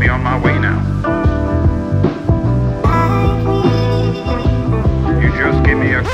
me on my way now. You just give me a...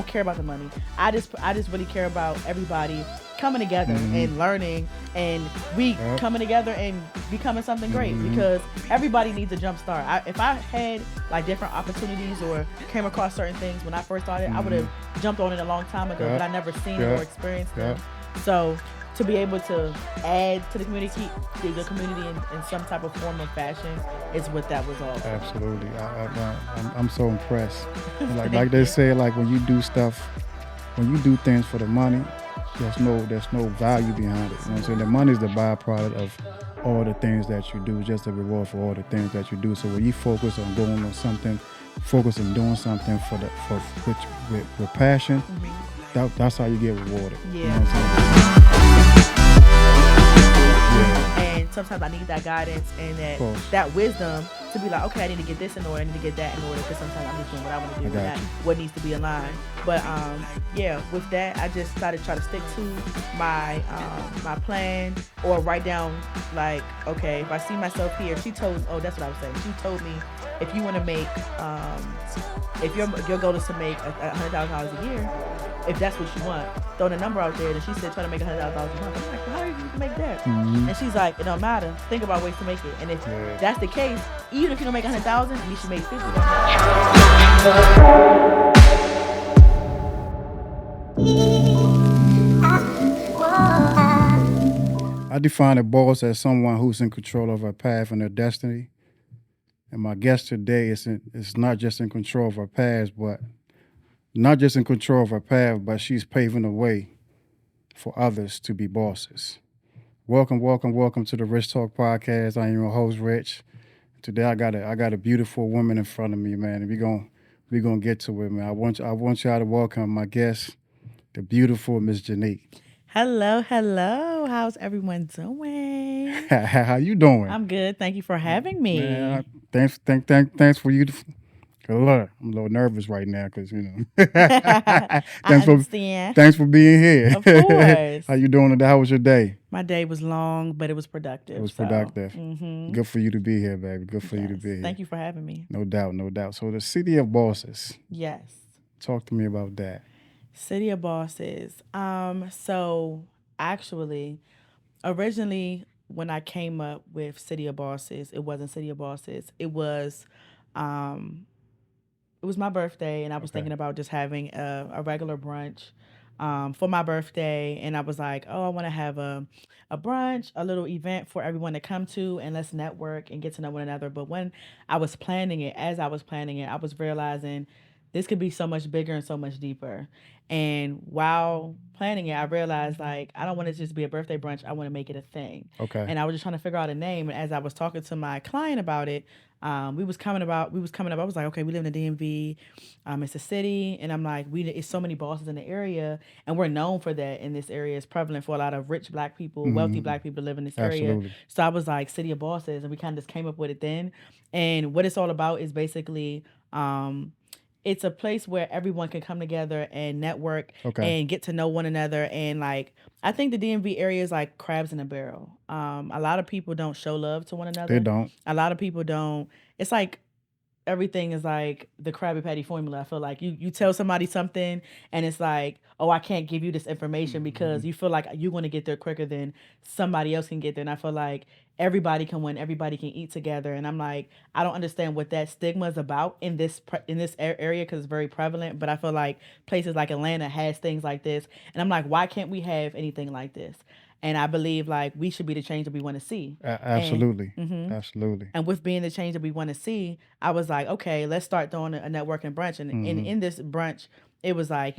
care about the money. I just really care about everybody coming together and learning, and we coming together and becoming something great, because everybody needs a jump start. If I had like different opportunities or came across certain things when I first started, I would have jumped on it a long time ago, but I never seen it or experienced it. So to be able to add to the community in some type of form or fashion is what that was all about. Absolutely. I'm so impressed. Like they say, like when you do stuff, when you do things for the money, there's no value behind it. You know what I'm saying? The money is the byproduct of all the things that you do, just a reward for all the things that you do. So when you focus on going on something, focus on doing something with passion, that's how you get rewarded. Yeah. You know what I'm saying? And sometimes I need that guidance and that wisdom to be like, okay, I need to get this in order, I need to get that in order, because sometimes I'm just doing what I want to do and not what needs to be aligned. But with that, I just started trying to stick to my my plan, or write down like, okay, if I see myself here, that's what I was saying. She told me, if you want to make, if your goal is to make $100,000 a year, if that's what you want, throw the number out there. And she said, try to make $100,000 a month. I'm like, well, how are you going to make that? And she's like, it don't matter. Think about ways to make it. And if that's the case, even if you don't make $100,000, at least you make $50,000. I define a boss as someone who's in control of her path and her destiny. And my guest today is not just in control of her path, but she's paving the way for others to be bosses. Welcome to the Rich Talk Podcast. I am your host, Rich. Today I got a beautiful woman in front of me, man, and we're gonna get to it, man. I want y'all to welcome my guest, the beautiful Miss Janique. Hello. How's everyone doing? How you doing? I'm good. Thank you for having me. Man, thanks for you. I'm a little nervous right now because, you know. I understand. Thanks for being here. Of course. How you doing today? How was your day? My day was long, but it was productive. It was productive. Good for you to be here, baby. Good for you to be here. Thank you for having me. No doubt. So the City of Bosses. Yes. Talk to me about that. City of Bosses. So actually, originally when I came up with City of Bosses, it wasn't City of Bosses. It was my birthday, and I was thinking about just having a regular brunch for my birthday. And I was like, oh, I want to have a brunch, a little event for everyone to come to, and let's network and get to know one another. But when I was planning it, I was realizing this could be so much bigger and so much deeper. And while planning it, I realized, like, I don't want it to just be a birthday brunch. I want to make it a thing. Okay. And I was just trying to figure out a name. And as I was talking to my client about it, we was coming up. I was like, okay, we live in the DMV. It's a city. And I'm like, it's so many bosses in the area. And we're known for that in this area. It's prevalent for a lot of rich Black people, wealthy Black people live in this area. So I was like, City of Bosses. And we kind of just came up with it then. And what it's all about is basically... it's a place where everyone can come together and network and get to know one another. And like, I think the DMV area is like crabs in a barrel. A lot of people don't show love to one another. They don't. A lot of people don't. It's like everything is like the Krabby Patty formula. I feel like you tell somebody something and it's like, oh, I can't give you this information because you feel like you want to get there quicker than somebody else can get there. And I feel like everybody can win, everybody can eat together. And I'm like, I don't understand what that stigma is about in this area, because it's very prevalent. But I feel like places like Atlanta has things like this. And I'm like, why can't we have anything like this? And I believe like we should be the change that we want to see. Absolutely. Absolutely. And with being the change that we want to see, I was like, okay, let's start throwing a networking brunch. And in this brunch, it was like,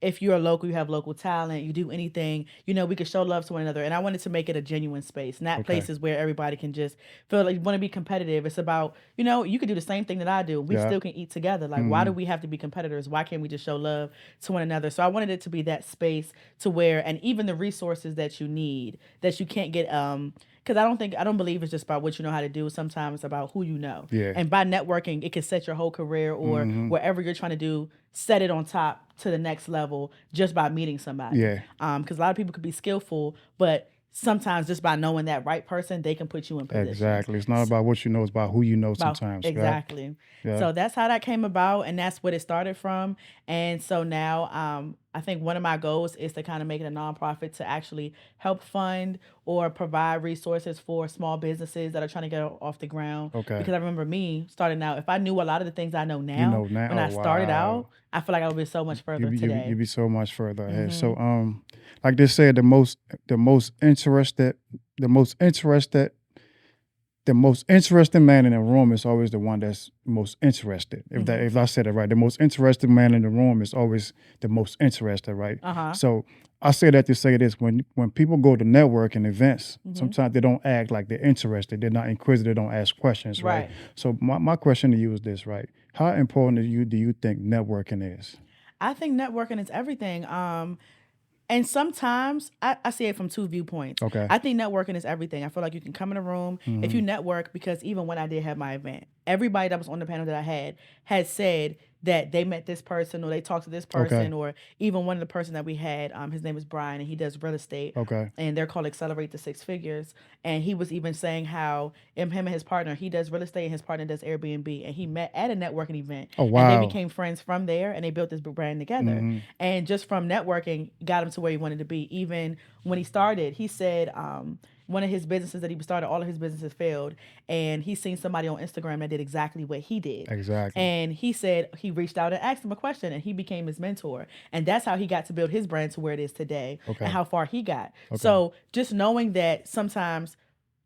if you're local, you have local talent, you do anything, we could show love to one another. And I wanted to make it a genuine space, not places where everybody can just feel like you want to be competitive. It's about, you could do the same thing that I do. We still can eat together. Like, why do we have to be competitors? Why can't we just show love to one another? So I wanted it to be that space to where, and even the resources that you need, that you can't get, because I don't believe it's just about what you know how to do. Sometimes it's about who you know. Yeah. And by networking, it can set your whole career or wherever you're trying to do, set it on top to the next level just by meeting somebody. Yeah. Because a lot of people could be skillful, but sometimes just by knowing that right person, they can put you in position. Exactly. It's not about what you know, it's about who you know sometimes. Exactly. Right? Yeah. So that's how that came about, and that's what it started from. And so now I think one of my goals is to kind of make it a nonprofit to actually help fund or provide resources for small businesses that are trying to get off the ground. Okay. Because I remember me starting out, if I knew a lot of the things I know now, when I started out, I feel like I would be so much further today. You'd be so much further ahead. So like they said, the most interested man in the room is always the one that's most interested. If I said it right, the most interested man in the room is always the most interested, right? So I say that to say this: when people go to networking events, sometimes they don't act like they're interested. They're not inquisitive. They don't ask questions, right? So my question to you is this, right? How important do you think networking is? I think networking is everything. And sometimes I see it from two viewpoints. Okay. I think networking is everything. I feel like you can come in a room if you network, because even when I did have my event, everybody that was on the panel that I had said that they met this person or they talked to this person, or even one of the person that we had, his name is Brian, and he does real estate. Okay. And they're called Accelerate to Six Figures. And he was even saying how him and his partner, he does real estate and his partner does Airbnb. And he met at a networking event. Oh, wow. And they became friends from there, and they built this brand together. And just from networking, got him to where he wanted to be. Even when he started, he said, one of his businesses that he started, all of his businesses failed. And he seen somebody on Instagram that did exactly what he did. Exactly. And he said he reached out and asked him a question, and he became his mentor. And that's how he got to build his brand to where it is today, and how far he got. So just knowing that sometimes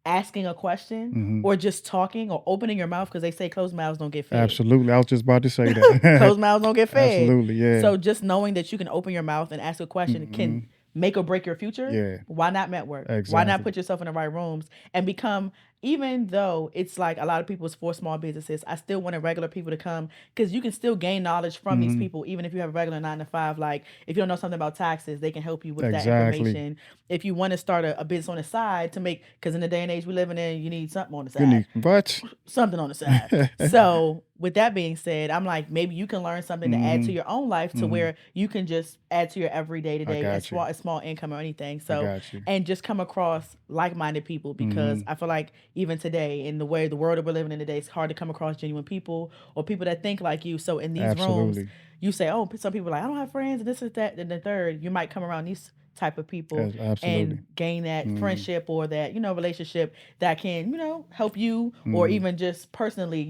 asking a question or just talking or opening your mouth, because they say closed mouths don't get fed. Absolutely. I was just about to say that. Closed mouths don't get fed. Absolutely, yeah. So just knowing that you can open your mouth and ask a question can make or break your future. Yeah. Why not network? Exactly. Why not put yourself in the right rooms and become, even though it's like a lot of people is for small businesses, I still want regular people to come, because you can still gain knowledge from these people, even if you have a regular 9 to 5. Like, if you don't know something about taxes, they can help you with that information. If you want to start a business on the side to make, because in the day and age we're living in, you need something on the side. Something on the side. So with that being said, I'm like, maybe you can learn something to add to your own life, to where you can just add to your everyday today, a small income or anything. So, and just come across like-minded people, because I feel like even today, in the way the world that we're living in today, it's hard to come across genuine people or people that think like you. So in these rooms, you say, oh, some people are like, I don't have friends, and this is that, and the third. You might come around these type of people and gain that friendship or that, relationship that can, help you or even just personally,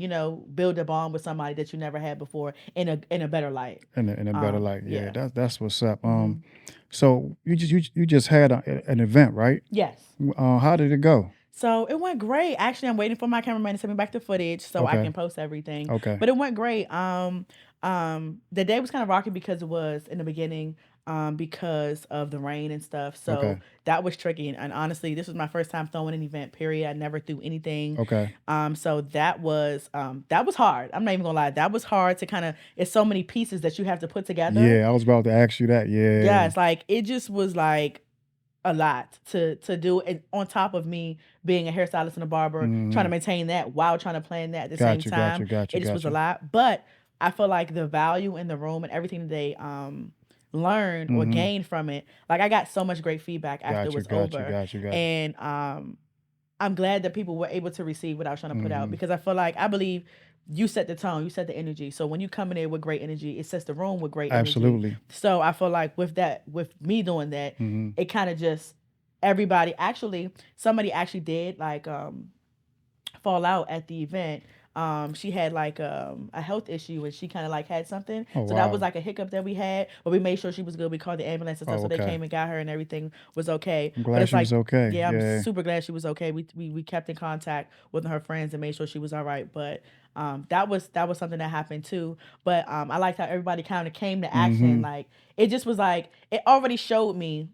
build a bond with somebody that you never had before in a better light. In a better light. Yeah. That's what's up. So you just had an event, right? Yes. How did it go? So it went great. Actually, I'm waiting for my cameraman to send me back the footage so I can post everything. Okay. But it went great. The day was kind of rocky because it was in the beginning, because of the rain and stuff. So that was tricky. And honestly, this was my first time throwing an event, period. I never threw anything. Okay. So that was hard. I'm not even gonna lie. That was hard to kind of, it's so many pieces that you have to put together. Yeah, I was about to ask you that. Yeah. Yeah, it's like, it just was like a lot to do, and on top of me being a hairstylist and a barber, trying to maintain that while trying to plan that at the same time. It just was a lot. But I feel like the value in the room and everything that they learned or gained from it, like, I got so much great feedback after it was over. And I'm glad that people were able to receive what I was trying to put out, because I believe you set the tone, you set the energy. So when you come in there with great energy, it sets the room with great energy. Absolutely. So I feel like with me doing that, it kind of just, somebody actually did like fall out at the event. she had like a health issue, and she kind of like had something. Oh, So that wow. was like a hiccup that we had, but we made sure she was good. We called the ambulance and stuff, Oh, so they okay. came and got her, and everything was okay. I'm But glad it's she like, was okay. yeah, I'm Yeah. super glad she was okay. We kept in contact with her friends and made sure she was all right. But that was something that happened too. But I liked how everybody kind of came to action. Mm-hmm. Like it just was like it already showed me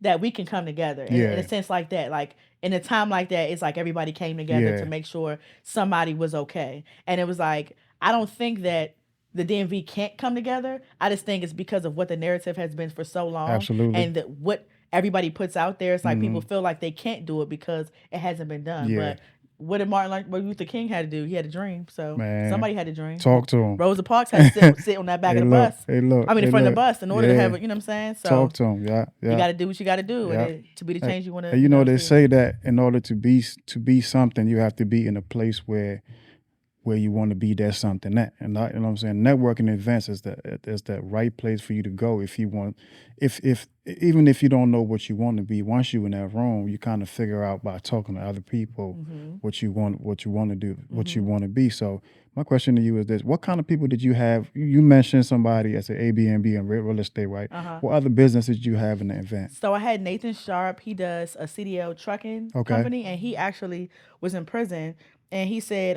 that we can come together in a Yeah. sense like that. Like in a time like that, it's like everybody came together to Yeah. make sure somebody was okay. And it was like I don't think that the DMV can't come together. I just think it's because of what the narrative has been for so long, Absolutely. and that what everybody puts out there. It's like people Mm-hmm. feel like they can't do it because it hasn't been done. Yeah. But what did Martin Luther King had to do? He had a dream. So Man. somebody had a dream. Talk to him. Rosa Parks had to sit on that back Hey, of the look. bus. Hey, look. I mean, Hey, in front of look. the bus in order to Yeah. have it. You know what I'm saying? So Talk to him. Yeah. you Yeah. got to do what you got to do, Yeah. and to be the change you want to. And you know, they see. say that in order to be something, you have to be in a place where you want to be that something that. And you know what I'm saying? Networking events is the right place for you to go if you want. If even if you don't know what you want to be, once you're in that room, you kind of figure out by talking to other people what you want to do, what you want to be. So my question to you is this: what kind of people did you have? You mentioned somebody as an Airbnb and real estate, right? What other businesses did you have in the event? So I had Nathan Sharp. He does a CDL trucking Okay. company, and he actually was in prison. And he said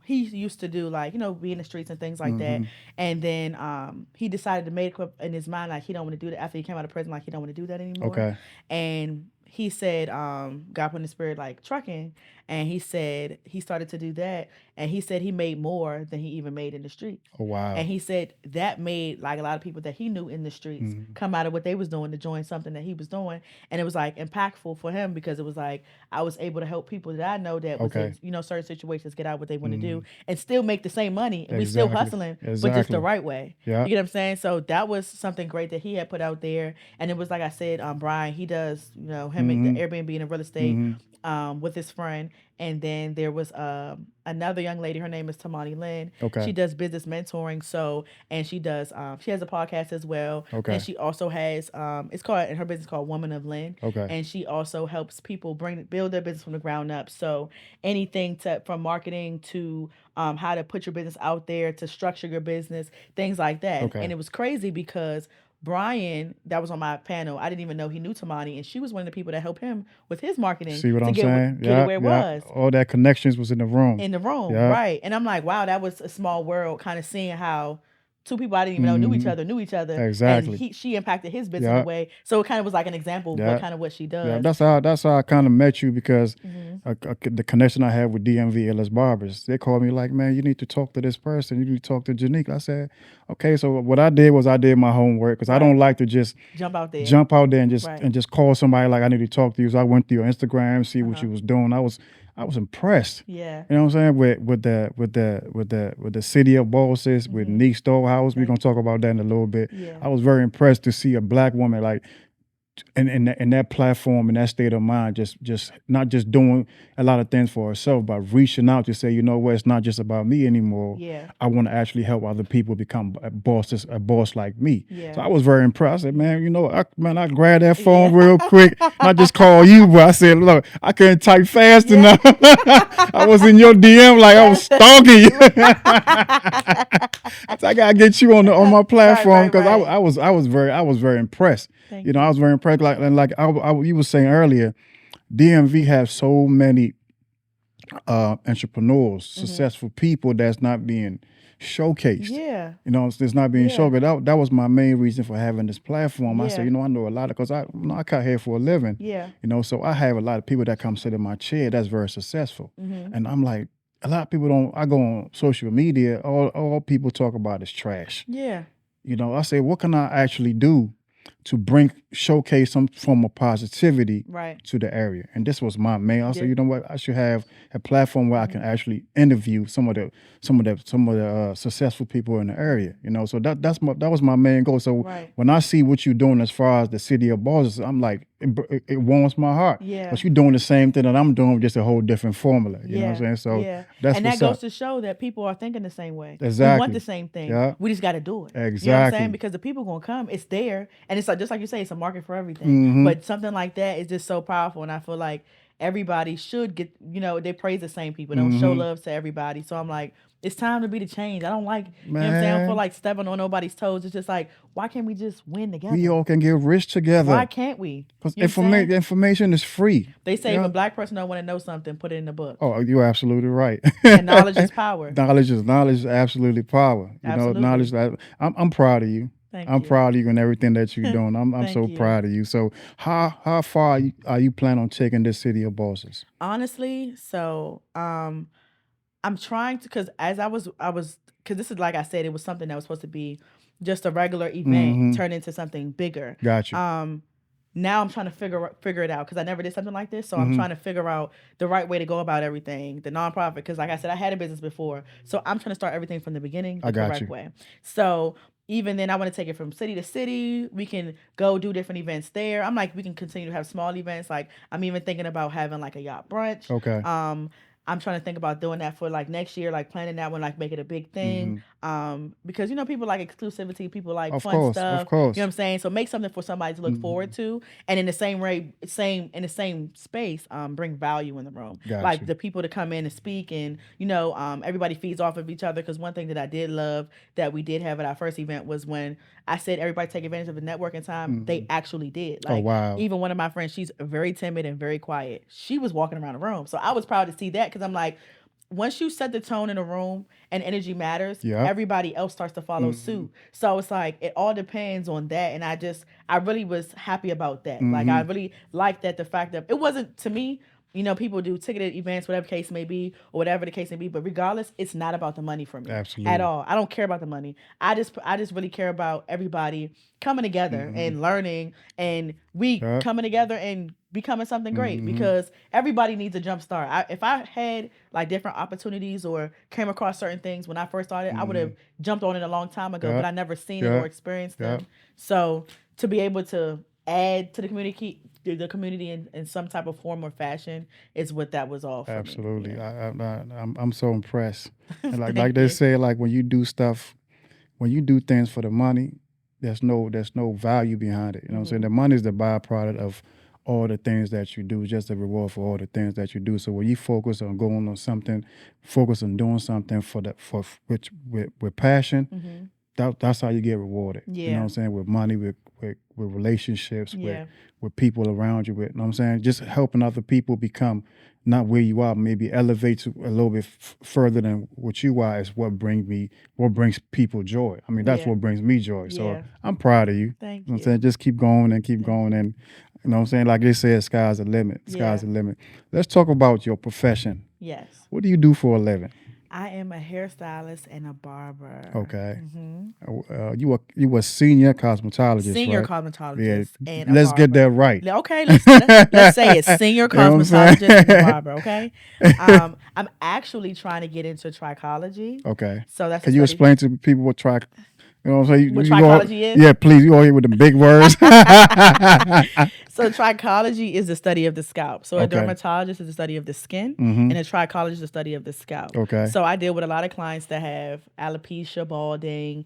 he used to do like be in the streets and things like that. And then he decided to make up in his mind like he don't want to do that after he came out of prison, like he don't want to do that anymore. Okay. And he said God put in his spirit like trucking, and he said he started to do that, and he said he made more than he even made in the streets. Oh, wow. And he said that made like a lot of people that he knew in the streets come out of what they was doing to join something that he was doing, and it was like impactful for him because it was like I was able to help people that I know that was Okay. in certain situations get out what they want to do and still make the same money, and we still Exactly. hustling, but just Exactly. the right way. Yeah. You get what I'm saying? So that was something great that he had put out there, and it was like I said, Brian, he does him the Airbnb and real estate with his friend. And then there was another young lady. Her name is Tamani Lynn. Okay. She does business mentoring. So, and she does. She has a podcast as well. Okay. And she also has. It's called her business called Woman of Lynn. Okay. And she also helps people build their business from the ground up. So anything from marketing to how to put your business out there, to structure your business, things like that. Okay. And it was crazy because Brian, that was on my panel, I didn't even know he knew Tamani, and she was one of the people that helped him with his marketing. See what to I'm saying? Get it where it was. All that connections was in the room. Yeah. Right. And I'm like, wow, that was a small world, kind of seeing how two people I didn't even know knew each other. Exactly. And she impacted his business in a way. So it kind of was like an example of what she does. Yeah, that's how I kind of met you because the connection I have with DMV LS Barbers, they called me like, man, you need to talk to this person. You need to talk to Janique. I said, okay. So what I did was I did my homework because I don't like to just jump out there and just call somebody like I need to talk to you. So I went through your Instagram, see what you was doing. I was impressed. Yeah. You know what I'm saying? With the city of bosses, with Nique Storehouse. We're gonna talk about that in a little bit. Yeah. I was very impressed to see a black woman like in that platform, in that state of mind, just not just doing a lot of things for herself, but reaching out to say, you know what, it's not just about me anymore. Yeah. I want to actually help other people become a boss like me. Yeah. So I was very impressed. I said, man, I grabbed that phone real quick. Not just call you, but I said, look, I couldn't type fast enough. I was in your DM like I was stalking you. I gotta get you on my platform because I was very impressed. Thank I was very impressed. Like you were saying earlier, DMV has so many entrepreneurs, successful people that's not being showcased. Yeah. It's not being showcased. That was my main reason for having this platform. Yeah. I said, I know a lot of, because I cut hair for a living. Yeah. So I have a lot of people that come sit in my chair that's very successful. And I'm like, a lot of people I go on social media, all people talk about is trash. Yeah. I say, what can I actually do to showcase some form of positivity to the area? And this was my main. I said, you know what? I should have a platform where I can actually interview some of the successful people in the area. So that was my main goal. So when I see what you're doing as far as the city of bosses, I'm like, it warms my heart. Yeah. But you're doing the same thing that I'm doing, just a whole different formula. You know what I'm saying? So that's and what's that goes up. to show that people are thinking the same way. Exactly. We want the same thing. Yeah. We just got to do it. Exactly. You know what I'm saying? Because the people gonna come. It's there, and it's like just like you say, it's a market for everything. But something like that is just so powerful, and I feel like everybody should get, they praise the same people. Don't show love to everybody. So I'm like, it's time to be the change. I don't like, you know what I'm saying? I don't feel like stepping on nobody's toes. It's just like, why can't we just win together? We all can get rich together. Why can't we? Because information is free. They say if a black person don't want to know something, put it in the book. Oh, you're absolutely right. And knowledge is power. Knowledge is absolutely power. Absolutely. Knowledge. I'm proud of you. I'm proud of you and everything that you're doing. I'm so proud of you. So how far are you planning on taking this city of bosses? Honestly, so I'm trying to, because as I was, because this is, like I said, it was something that was supposed to be just a regular event turned into something bigger. Got you. Now I'm trying to figure it out because I never did something like this. So I'm trying to figure out the right way to go about everything, the nonprofit. Because like I said, I had a business before. So I'm trying to start everything from the beginning the correct way. So even then, I want to take it from city to city. We can go do different events there. I'm like, we can continue to have small events. Like I'm even thinking about having like a yacht brunch. Okay. I'm trying to think about doing that for like next year, like planning that one, like make it a big thing. Because people like exclusivity, people like fun stuff. Of course. You know what I'm saying? So make something for somebody to look forward to, and in the same space, bring value in the room. Like the people to come in and speak, and everybody feeds off of each other. Because one thing that I did love that we did have at our first event was when I said everybody take advantage of the networking time. They actually did. Like, wow. Even one of my friends, she's very timid and very quiet. She was walking around the room, so I was proud to see that. Because I'm like, once you set the tone in a room and energy matters, everybody else starts to follow suit. So it's like, it all depends on that. And I really was happy about that. Like, I really liked that, the fact that it wasn't, to me, people do ticketed events, whatever case may be, or whatever the case may be. But regardless, it's not about the money for me. Absolutely. At all. I don't care about the money. I just really care about everybody coming together and learning, and we coming together and becoming something great, because everybody needs a jump start. If I had like different opportunities or came across certain things when I first started, I would have jumped on it a long time ago, but I never seen it or experienced them. So to be able to add to the community in some type of form or fashion is what that was all for. Absolutely. Me. I'm so impressed. And like they say, like when you do things for the money, there's no value behind it. You know what I'm saying? The money is the byproduct of all the things that you do, just a reward for all the things that you do. So when you focus on going on something, focus on doing something with passion, that's how you get rewarded. Yeah. You know what I'm saying? With money, with relationships, with people around you, with, you know what I'm saying? Just helping other people become not where you are, maybe elevate to a little bit further than what you are, is what brings people joy. I mean, that's what brings me joy. So I'm proud of you. Thank you. You know what I'm saying? Just keep going and keep going. And you know what I'm saying? Like they said, sky's the limit. Sky's the limit. Let's talk about your profession. Yes. What do you do for a living? I am a hairstylist and a barber. Okay. You were senior cosmetologist. Senior right? cosmetologist and a let's barber. Get that right. Okay, let's say it. Senior cosmetologist and a barber. Okay. I'm actually trying to get into trichology. Okay. So that's. Can you explain to people what you know what I'm saying? What trichology is? Yeah, please. You all here with the big words. So trichology is the study of the scalp. So a dermatologist is the study of the skin, and a trichologist is the study of the scalp. Okay. So I deal with a lot of clients that have alopecia, balding,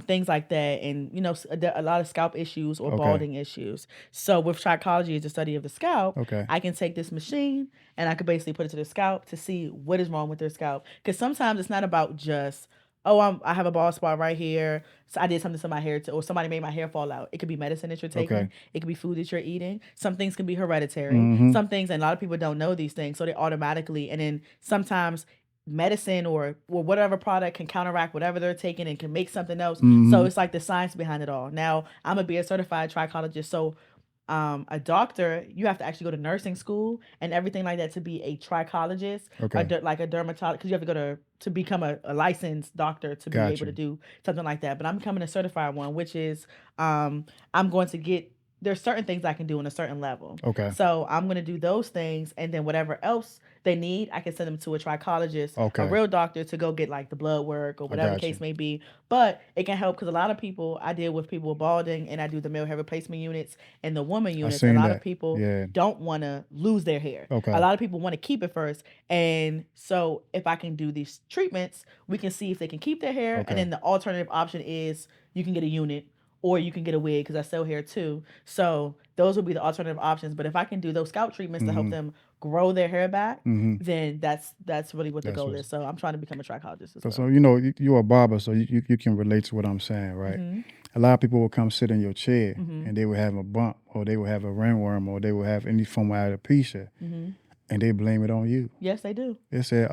things like that, and a lot of scalp issues or balding issues. So with trichology is the study of the scalp. Okay. I can take this machine and I could basically put it to the scalp to see what is wrong with their scalp. Because sometimes it's not about just, I have a bald spot right here, so I did something to my hair, or somebody made my hair fall out. It could be medicine that you're taking. Okay. It could be food that you're eating. Some things can be hereditary. Some things, and a lot of people don't know these things, so they automatically, and then sometimes medicine or whatever product can counteract whatever they're taking and can make something else. So it's like the science behind it all. Now, I'm a beard certified trichologist, so a doctor, you have to actually go to nursing school and everything like that to be a trichologist, like a dermatologist, because you have to go to become a licensed doctor to be able to do something like that. But I'm becoming a certified one, which is I'm going to get, there's certain things I can do on a certain level. Okay. So I'm going to do those things, and then whatever else they need, I can send them to a trichologist, a real doctor, to go get like the blood work or whatever the case may be. But it can help, because a lot of people, I deal with people with balding, and I do the male hair replacement units and the woman units. A lot of people don't want to lose their hair. Okay. A lot of people want to keep it first. And so if I can do these treatments, we can see if they can keep their hair. And then the alternative option is you can get a unit, or you can get a wig because I sell hair too. So those would be the alternative options. But if I can do those scalp treatments to help them grow their hair back, then that's really what the That's goal what's. is. So I'm trying to become a trichologist as So, well. so you know, you're a barber, so you can relate to what I'm saying, right? A lot of people will come sit in your chair and they will have a bump, or they will have a ringworm, or they will have any form of alopecia, and they blame it on you. Yes, they do. They said,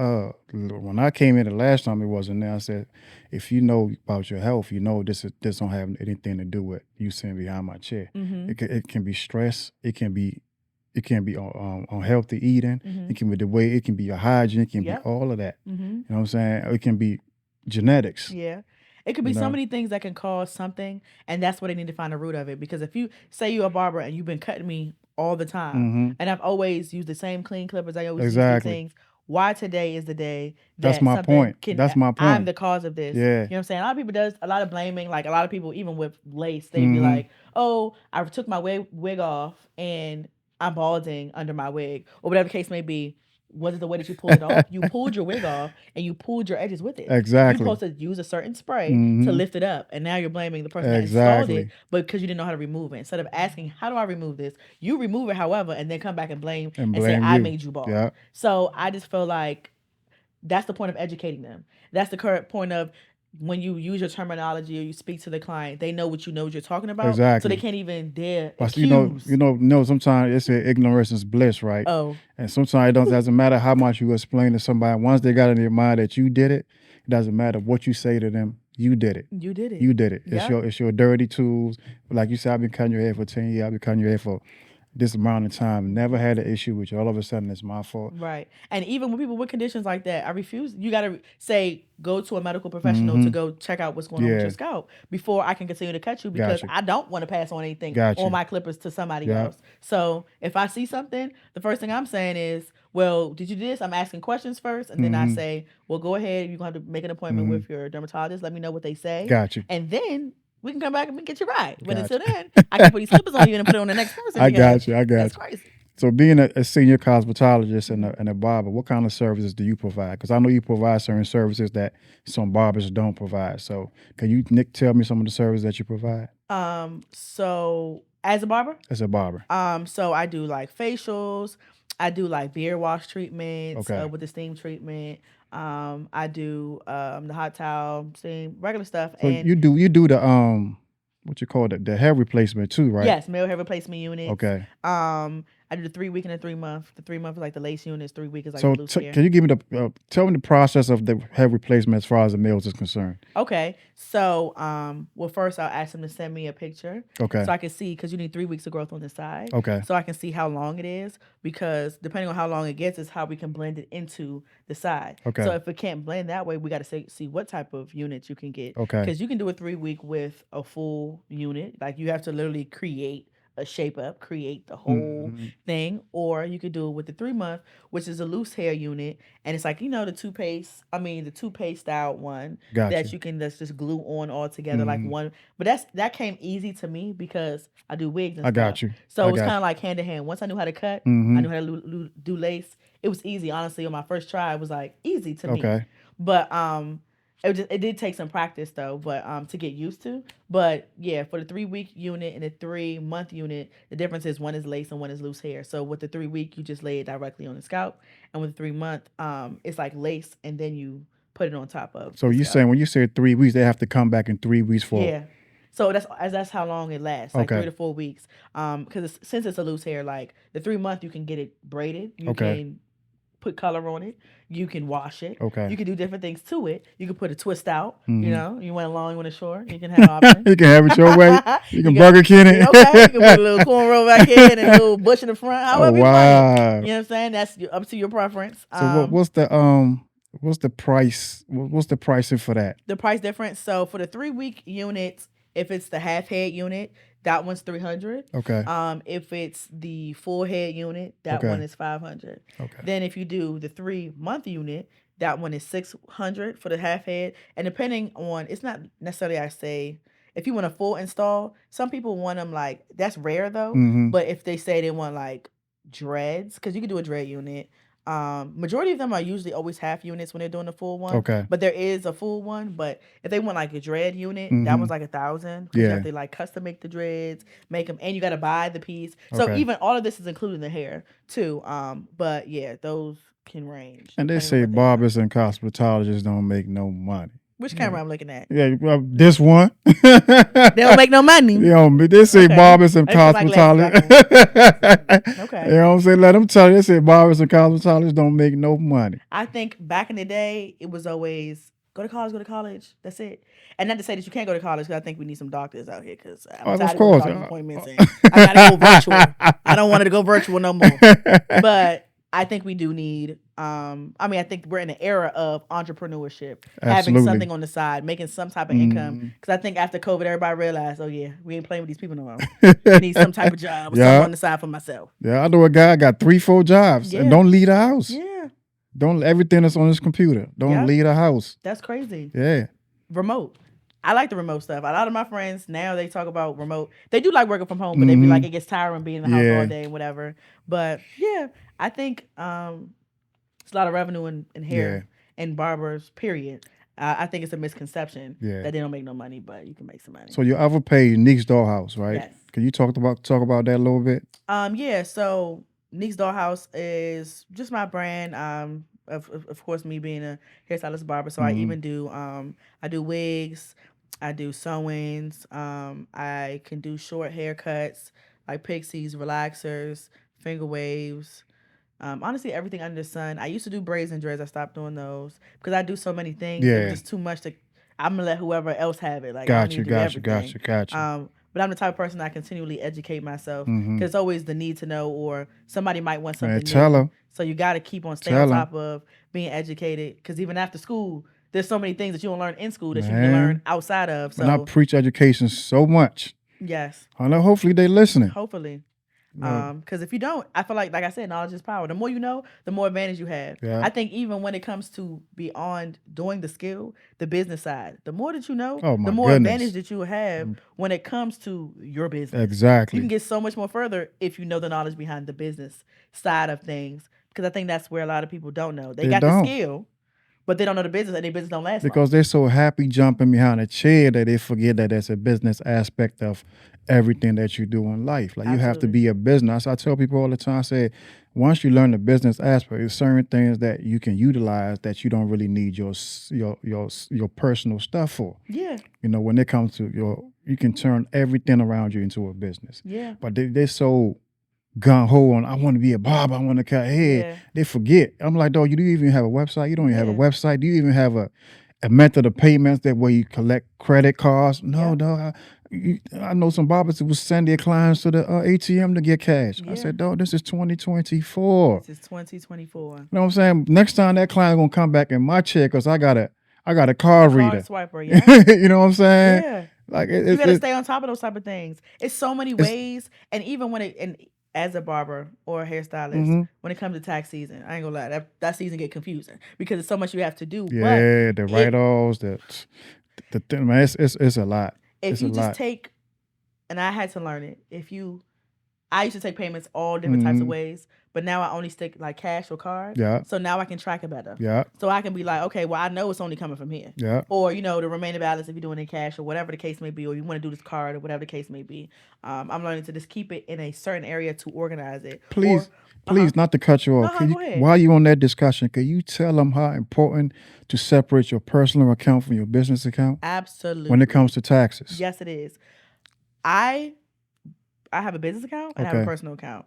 when I came in the last time it wasn't there, I said, if you know about your health, you know this don't have anything to do with you sitting behind my chair. It can be stress. It can be unhealthy eating. It can be the way. It can be your hygiene. It can be all of that. You know what I'm saying? It can be genetics. Yeah. It could be so many things that can cause something, and that's what they need to find the root of it. Because if you say you're a barber and you've been cutting me all the time, and I've always used the same clean clippers, I always use these things. Why today is the day that That's my something point. can? That's my point. I'm the cause of this. Yeah. You know what I'm saying? A lot of people does a lot of blaming. Like a lot of people, even with lace, they'd be like, "Oh, I took my wig off and I'm balding under my wig," or whatever the case may be. Was it the way that you pulled it off? You pulled your wig off and you pulled your edges with it. Exactly. You're supposed to use a certain spray to lift it up, and now you're blaming the person that installed it, but because you didn't know how to remove it. Instead of asking, "How do I remove this?" You remove it, however, and then come back and blame say, "I made you bald." Yeah. So I just feel like that's the point of educating them. That's the correct point of when you use your terminology or you speak to the client, they know what you're talking about. Exactly. So they can't even dare But accuse. you know, sometimes it's ignorance is bliss, right? Oh. And sometimes it doesn't matter how much you explain to somebody. Once they got in their mind that you did it, it doesn't matter what you say to them. You did it. You did it. You did it. Yeah. It's your dirty tools. Like you said, I've been cutting your hair for 10 years. I've been cutting your hair for this amount of time, never had an issue with you. All of a sudden, it's my fault. Right. And even with people with conditions like that, I refuse. You got to say, go to a medical professional to go check out what's going on with your scalp before I can continue to cut you, because I don't want to pass on anything on my clippers to somebody else. So if I see something, the first thing I'm saying is, well, did you do this? I'm asking questions first. And then I say, well, go ahead. You're going to have to make an appointment with your dermatologist. Let me know what they say. Gotcha. And then we can come back and get you right. But until then, I can put these clippers on you and put it on the next person. I got you. That's crazy. So being a senior cosmetologist and a barber, what kind of services do you provide? Because I know you provide certain services that some barbers don't provide. So can you, Nick, tell me some of the services that you provide? So as a barber? As a barber. So I do like facials. I do like beard wash treatments with the steam treatment. I do the hot towel, steam, regular stuff. So and you do the what you call it, the hair replacement too, right? Yes, male hair replacement units. Okay. I do the 3 week and the 3 month. The 3 month is like the lace units. 3 week is like so the loose hair. Can you give me tell me the process of the hair replacement as far as the males is concerned? Okay. So well, first I'll ask them to send me a picture. Okay. So I can see, because you need 3 weeks of growth on the side. Okay. So I can see how long it is, because depending on how long it gets is how we can blend it into the side. Okay. So if it can't blend that way, we got to see what type of units you can get. Okay. Because you can do a 3 week with a full unit. Like you have to literally create a shape up, create the whole thing, or you could do it with the 3 month, which is a loose hair unit, and it's like, you know, the toothpaste style one that you can just glue on all together like one. But that came easy to me because I do wigs and stuff. Got you. So it was kind of like hand in hand. Once I knew how to cut, I knew how to do lace. It was easy, honestly. On my first try, it was like easy to me. But it did take some practice though, but to get used to. But yeah, for the 3 week unit and the 3 month unit, the difference is one is lace and one is loose hair. So with the 3 week, you just lay it directly on the scalp, and with the 3 month, it's like lace and then you put it on top of. So you saying when you say 3 weeks, they have to come back in 3 weeks for? Yeah. So that's how long it lasts, like 3 to 4 weeks. Because since it's a loose hair, like the 3 month, you can get it braided. You can put color on it. You can wash it. Okay. You can do different things to it. You can put a twist out. You know, you want it long, you want it short. You can have options. You can have it your way. You can Burger King it. Okay. You can put a little cornrow back in and a little bush in the front. However you want it. You know what I'm saying? That's up to your preference. So what's the price? What's the pricing for that? The price difference. So for the 3 week units, if it's the half head unit, that one's $300. Okay. If it's the full head unit, that one is $500. Okay. Then if you do the 3 month unit, that one is $600 for the half head. And depending on, it's not necessarily, I say, if you want a full install, some people want them like, that's rare though. But if they say they want like dreads, because you can do a dread unit. Majority of them are usually always half units when they're doing the full one. Okay. But there is a full one. But if they want like a dread unit, that Mhm. was like $1,000 because you Yeah. have to like custom make the dreads, make them, and you got to buy the piece. So Okay. even all of this is including the hair too. But yeah, those can range. And they depending on say what they want. barbers and cosmetologists don't make no money. Which camera I'm looking at? Yeah, well, this one. They don't make no money. You know, they say Okay. barbers and Let me put my glasses cosmetologists. Okay. You know what I'm saying? Let them tell you. They say barbers and cosmetologists don't make no money. I think back in the day, it was always go to college. That's it. And not to say that you can't go to college, because I think we need some doctors out here. Because I'm tired of going to doctor's appointments and I gotta go virtual. I don't want to go virtual no more. But I think we do need. I think we're in an era of entrepreneurship, having Absolutely. something on the side, making some type of income. Because I think after COVID, everybody realized, oh yeah, we ain't playing with these people no more. I need some type of job or something on the side for myself. Yeah, I know a guy got 3-4 jobs and don't leave the house. Yeah. Don't everything that's on his computer. Don't leave the house. That's crazy. Yeah. Remote. I like the remote stuff. A lot of my friends now they talk about remote. They do like working from home, but they be like it gets tiring being in the house all day and whatever. But yeah, I think it's a lot of revenue in hair and barbers. Period. I think it's a misconception that they don't make no money, but you can make some money. So you ever pay Nick's Dollhouse, right? Yes. Can you talk about that a little bit? Yeah. So Nick's Dollhouse is just my brand. Of course, me being a hairstylist barber, so I even do I do wigs, I do sewings, I can do short haircuts like pixies, relaxers, finger waves. Honestly, everything under the sun. I used to do braids and dreads. I stopped doing those because I do so many things. Yeah. It was just too much to. I'm gonna let whoever else have it. Like I Got don't need you, to do got you, everything. got you. But I'm the type of person that I continually educate myself because it's always the need to know, or somebody might want something new. Tell them. So you got to keep on staying on top of being educated because even after school, there's so many things that you don't learn in school that you can learn outside of. So and I preach education so much. Yes. I know. Hopefully they listening. Hopefully. Because if you don't, I feel like I said, knowledge is power. The more you know, the more advantage you have. Yeah. I think even when it comes to beyond doing the skill, the business side, the more that you know, my the more goodness. advantage that you have when it comes to your business. Exactly. You can get so much more further if you know the knowledge behind the business side of things. Because I think that's where a lot of people don't know. They got the skill, but they don't know the business, and their business don't last because they're so happy jumping behind a chair that they forget that there's a business aspect of everything that you do in life. Like you have to be a business. I tell people all the time, I say, once you learn the business aspect, there's certain things that you can utilize that you don't really need your personal stuff for. Yeah. You know, when it comes to you can turn everything around you into a business. Yeah. But they're so gung-ho on, I want to be a barber, I want to cut hair. Yeah. They forget. I'm like, dog, you don't even have a website. You don't even have a website. Do you even have a method of payments that where you collect credit cards? No, dog. I know some barbers who will send their clients to the ATM to get cash. I said, dog, this is 2024. This is 2024. You know what I'm saying? Next time that client gonna come back in my chair because I got a card reader. Swiper, yeah. You know what I'm saying? Yeah. Like you gotta stay on top of those type of things. It's so many ways, and even as a barber or a hairstylist, when it comes to tax season, I ain't gonna lie, that season get confusing because it's so much you have to do. Yeah, the write-offs, the thing, man, it's a lot. If you just take, and I had to learn it. I used to take payments all different types of ways, but now I only stick like cash or card. Yeah. So now I can track it better. Yeah. So I can be like, okay, well I know it's only coming from here. Yeah. Or the remaining balance if you're doing it in cash or whatever the case may be, or you want to do this card or whatever the case may be. I'm learning to just keep it in a certain area to organize it. Please, not to cut you off. Go ahead. While you're on that discussion, can you tell them how important to separate your personal account from your business account? Absolutely. When it comes to taxes. Yes, it is. I have a business account and I have a personal account.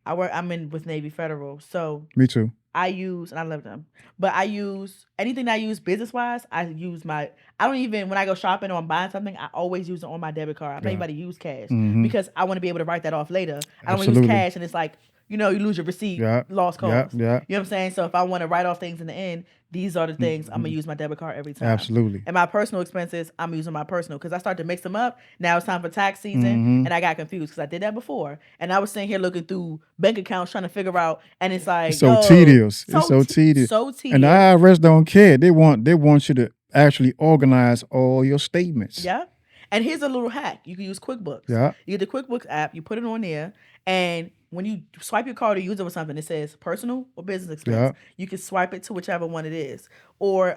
I'm in with Navy Federal, so me too. I use, and I love them, but I use anything that I use business wise. I use I don't even, when I go shopping or I'm buying something, I always use it on my debit card. I'm not anybody use cash because I want to be able to write that off later. I don't want to use cash and it's like, you lose your receipt, lost cost. Yeah. You know what I'm saying? So if I want to write off things in the end, these are the things I'm going to use my debit card every time. Absolutely. And my personal expenses, I'm using my personal because I started to mix them up. Now it's time for tax season and I got confused because I did that before. And I was sitting here looking through bank accounts trying to figure out, and it's like, it's so tedious. It's so tedious. So tedious. And the IRS don't care. They want you to actually organize all your statements. Yeah. And here's a little hack. You can use QuickBooks. Yeah. You get the QuickBooks app, you put it on there, and when you swipe your card or use it with something, it says personal or business expense. Yeah. You can swipe it to whichever one it is. Or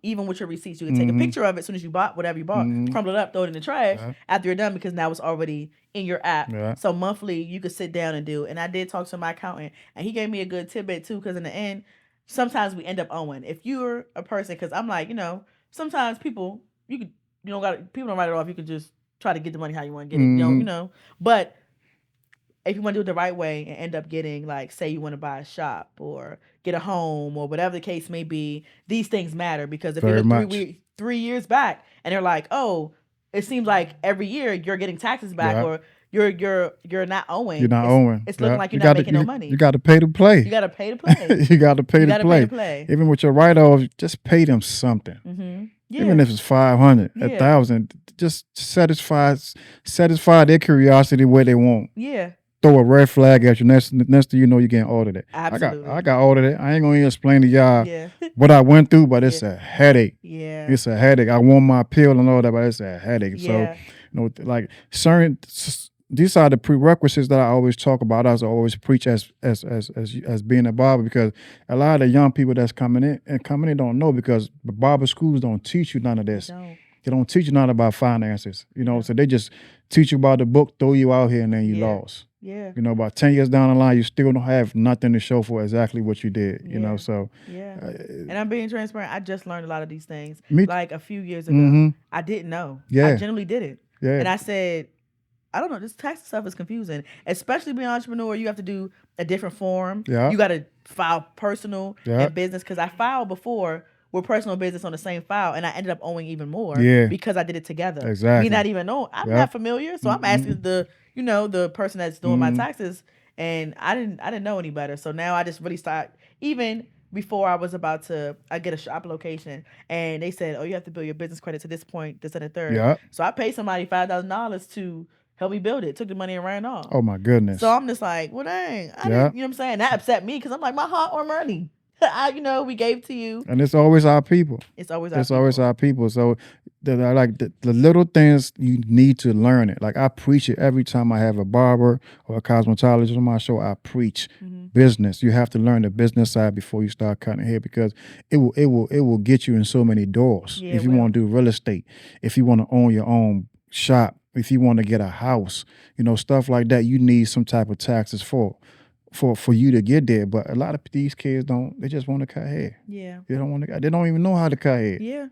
even with your receipts, you can take a picture of it as soon as you bought whatever you bought, crumble it up, throw it in the trash after you're done, because now it's already in your app. Yeah. So monthly, you could sit down and do. And I did talk to my accountant, and he gave me a good tidbit too, because in the end, sometimes we end up owing. If you're a person, because I'm like, sometimes people, people don't write it off. You can just try to get the money how you want to get it. But if you want to do it the right way and end up getting, like, say you want to buy a shop or get a home or whatever the case may be, these things matter, because if Very you look much. 3 years back and they're like, oh, it seems like every year you're getting taxes back, or you're not owing. You're not owing. It's looking like you're not making no money. You got to pay to play. You got to pay to play. You got to pay to play. Even with your write-off, just pay them something. Mm-hmm. Yeah. Even if it's $500, $1,000, just satisfy their curiosity where they want. Yeah. Throw a red flag at you. Next thing you know, you're getting audited. Absolutely. I got audited. I ain't gonna even explain to y'all what I went through, but it's a headache. Yeah. It's a headache. I won my appeal and all that, but it's a headache. Yeah. So, like certain, these are the prerequisites that I always talk about. I always preach as being a barber, because a lot of the young people that's coming in don't know, because the barber schools don't teach you none of this. They don't teach you nothing about finances, so they just teach you about the book, throw you out here, and then you lost. Yeah. About 10 years down the line, you still don't have nothing to show for exactly what you did, so. Yeah. And I'm being transparent. I just learned a lot of these things. Like a few years ago, I didn't know. Yeah. I generally didn't. Yeah. And I said, I don't know, this tax stuff is confusing. Especially being an entrepreneur, you have to do a different form. Yeah. You got to file personal and business, because I filed before with personal and business on the same file, and I ended up owing even more because I did it together. Exactly. Me not even know. I'm not familiar, so I'm asking the person that's doing my taxes, and I didn't know any better. So now I just really start, even before I was about to, I get a shop location, and they said, oh, you have to build your business credit to this point, this and the third. Yeah. So I paid somebody $5,000 to help me build it. Took the money and ran off. Oh my goodness. So I'm just like, well, dang, I didn't, you know what I'm saying? That upset me, because I'm like, my hard-earned money. We gave to you. And it's always our people. It's always our people. So the little things, you need to learn it. Like, I preach it every time I have a barber or a cosmetologist on my show. I preach business. You have to learn the business side before you start cutting hair, because it will get you in so many doors. If you want to do real estate, if you want to own your own shop, if you want to get a house, stuff like that, you need some type of taxes for you to get there. But a lot of these kids don't. They just want to cut hair. Yeah. They don't want to. They don't even know how to cut hair. Yeah.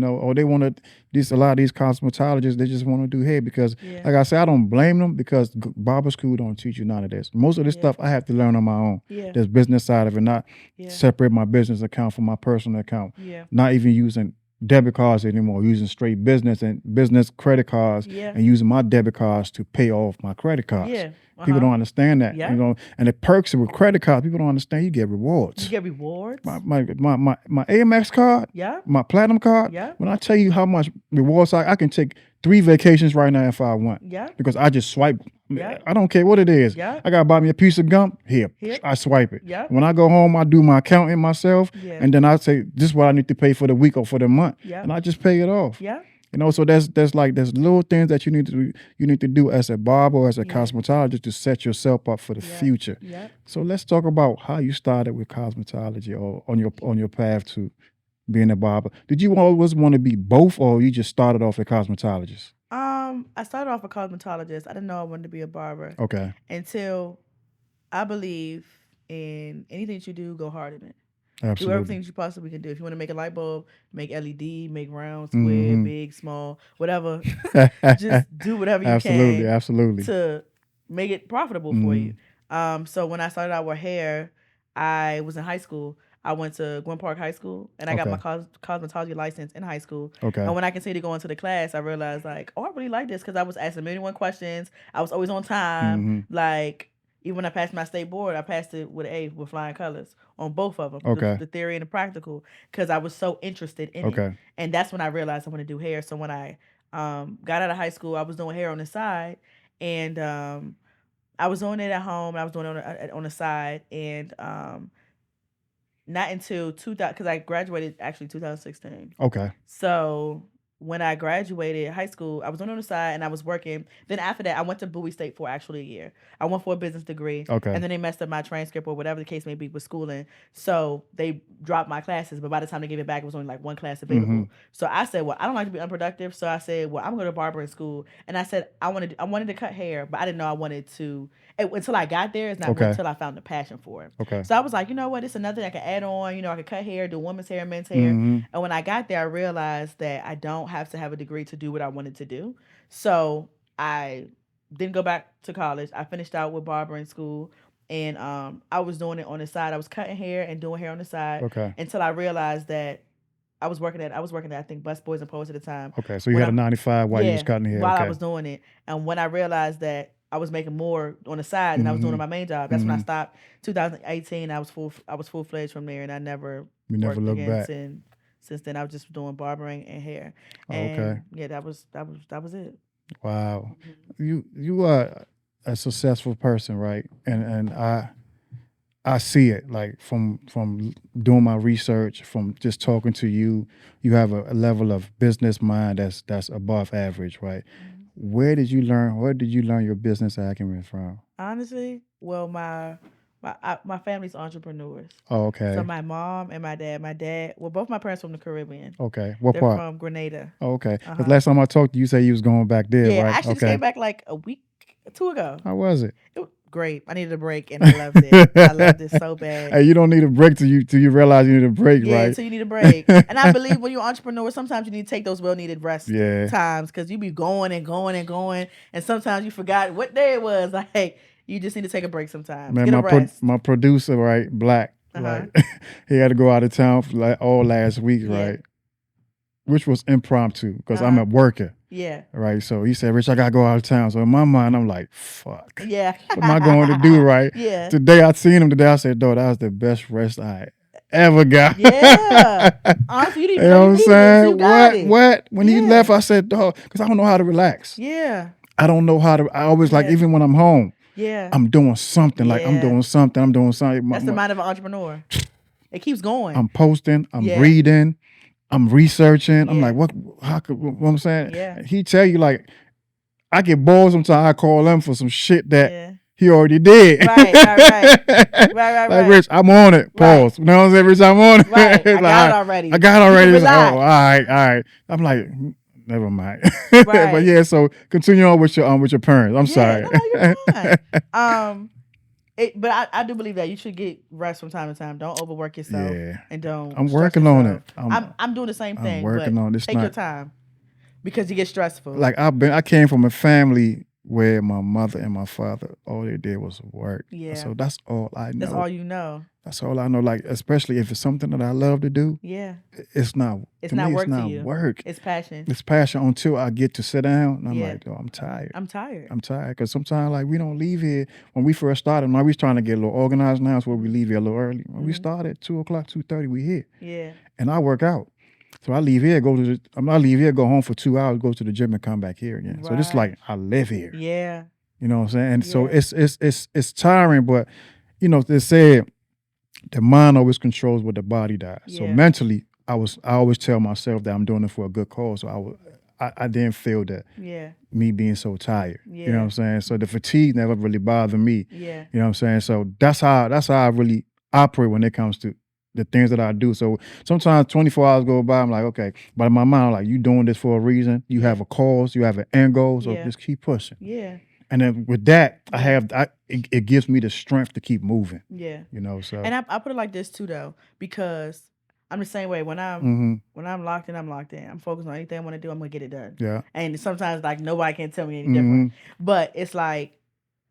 Or they want to. A lot of these cosmetologists, they just want to do hair because, like I said, I don't blame them, because barber school don't teach you none of this. Most of this stuff I have to learn on my own. Yeah. There's business side of it, not separate my business account from my personal account. Yeah. Not even using debit cards anymore, using straight business and business credit cards, and using my debit cards to pay off my credit cards. Yeah. People don't understand that, Yeah. And the perks with credit cards, people don't understand. You get rewards. You get rewards? My Amex card, my platinum card. Yeah. When I tell you how much rewards I can take 3 vacations right now if I want. Yeah. Because I just swipe. Yeah. I don't care what it is. Yeah. I gotta buy me a piece of gum. Here. I swipe it. Yeah. When I go home, I do my accounting myself, and then I say, this is what I need to pay for the week or for the month, and I just pay it off. Yeah. So there's little things that you need to do as a barber or as a cosmetologist to set yourself up for the future. Yeah. So let's talk about how you started with cosmetology, or on your path to being a barber. Did you always want to be both, or you just started off a cosmetologist? I started off a cosmetologist. I didn't know I wanted to be a barber. Okay. Until I believe in anything that you do, go hard in it. Absolutely. Do everything you possibly can do. If you want to make a light bulb, make LED, make round, square, big, small, whatever. Just do whatever you can. Absolutely. To make it profitable for you. So when I started out with hair, I was in high school. I went to Gwen Park High School, and I got my cosmetology license in high school. Okay. And when I continued to go into the class, I realized, like, oh, I really like this, because I was asking 1,000,001 questions. I was always on time. Like, even when I passed my state board, I passed it with an A with flying colors on both of them. Okay. The theory and the practical, because I was so interested in it. And that's when I realized I want to do hair. So when I got out of high school, I was doing hair on the side, and I was doing it at home, and I was doing it on the side, and not until 2000, because I graduated actually 2016. Okay. So when I graduated high school, I was on the side and I was working. Then after that, I went to Bowie State for actually a year. I went for a business degree. Okay. And then they messed up my transcript or whatever the case may be with schooling. So they dropped my classes. But by the time they gave it back, it was only like one class available. Mm-hmm. So I said, well, I don't like to be unproductive. So I said, well, I'm going to barbering school. And I said, I wanted to cut hair, but I didn't know I wanted to. Until I got there, it's not Okay. until I found the passion for it. Okay. So I was like, you know what? It's another thing I can add on. You know, I could cut hair, do women's hair, men's hair. Mm-hmm. And when I got there, I realized that I don't have to have a degree to do what I wanted to do. So I didn't go back to college. I finished out with barbering school. And I was doing it on the side. I was cutting hair and doing hair on the side. Okay. Until I realized that I was working at I think Bus Boys and Poets at the time. Okay. So you had a 9 to 5 while you was cutting hair. While okay. I was doing it. And when I realized that I was making more on the side than I was doing on my main job, that's when I stopped. 2018, I was full fledged from there, and I never looked back. Since then. I was just doing barbering and hair. And okay. Yeah, that was it. Wow. You are a successful person, right? And I see it, like from doing my research, from just talking to you. You have a level of business mind that's above average, right? Where did you learn your business acumen from? Honestly, well, my family's entrepreneurs. Oh, okay. So my mom and my dad, well, both my parents from the Caribbean. Okay. What They're part? from Grenada. Oh, okay. Because last time I talked to you, you said you was going back there, Yeah, right? I actually okay. just came back like a week or two ago. How was it? It was great. I needed a break and I loved it. I loved it so bad. Hey, you don't need a break till you realize you need a break, Yeah, right? so you need a break. And I believe when you're an entrepreneur, sometimes you need to take those well-needed rest times because you be going and going and going, and sometimes you forgot what day it was. Like, you just need to take a break sometimes. Man, Get a rest. my producer, right, Black, like he had to go out of town for like all last week, right? Which was impromptu because I'm a worker. Yeah. Right. So he said, Rich, I gotta go out of town. So in my mind, I'm like, fuck. Yeah. What am I going to do, right? Yeah. Today I seen him today. I said, dog, that was the best rest I ever got. Yeah. Honestly, you know what I'm saying? What? When he left, I said, dog, because I don't know how to relax. Yeah. I don't know how to. I always like, even when I'm home, I'm doing something. Like I'm doing something. That's the mind of an entrepreneur. It keeps going. I'm posting. I'm reading. I'm researching. I'm like, what I'm saying? Yeah. He tell you, like, I get bored sometimes. I call him for some shit that he already did. Right. Like, Rich, I'm on it. Pause. You know what I'm saying? Rich, I'm on it. Right. I got it already. I got it already. Like, all right. I'm like, never mind. But yeah, so continue on with your parents. I'm sorry. No, you're fine. But I do believe that you should get rest from time to time. Don't overwork yourself. Yeah. And don't. I'm working on it. I'm doing the same thing. I'm working on this. Take your time, because you get stressful. Like I came from a family where my mother and my father, all they did was work. Yeah. So that's all I know. That's all you know. That's all I know. Like, especially if it's something that I love to do. Yeah. It's not. It's not work to you. Work. It's passion. It's passion until I get to sit down and I'm like, oh, I'm tired. I'm tired. Because sometimes, like, we don't leave here. When we first started, now we trying to get a little organized now, so we leave here a little early. When we started at 2:00, 2:30, we here. Yeah. And I work out. So I leave here, go home for 2 hours, go to the gym and come back here again. Right. So this is like, I live here. Yeah. You know what I'm saying? And so it's tiring, but you know, they say the mind always controls what the body does. Yeah. So mentally, I always tell myself that I'm doing it for a good cause. So I didn't feel that me being so tired. Yeah. You know what I'm saying? So the fatigue never really bothered me. Yeah. You know what I'm saying? So that's how I really operate when it comes to the things that I do. So sometimes 24 hours go by, I'm like, okay. But in my mind, I'm like, you doing this for a reason. You have a cause, you have an end goal, so just keep pushing. Yeah. And then with that, it gives me the strength to keep moving. Yeah. You know, so. And I put it like this too, though, because I'm the same way. When I'm locked in, I'm locked in. I'm focused on anything I want to do, I'm going to get it done. Yeah. And sometimes, like, nobody can tell me any different. But it's like,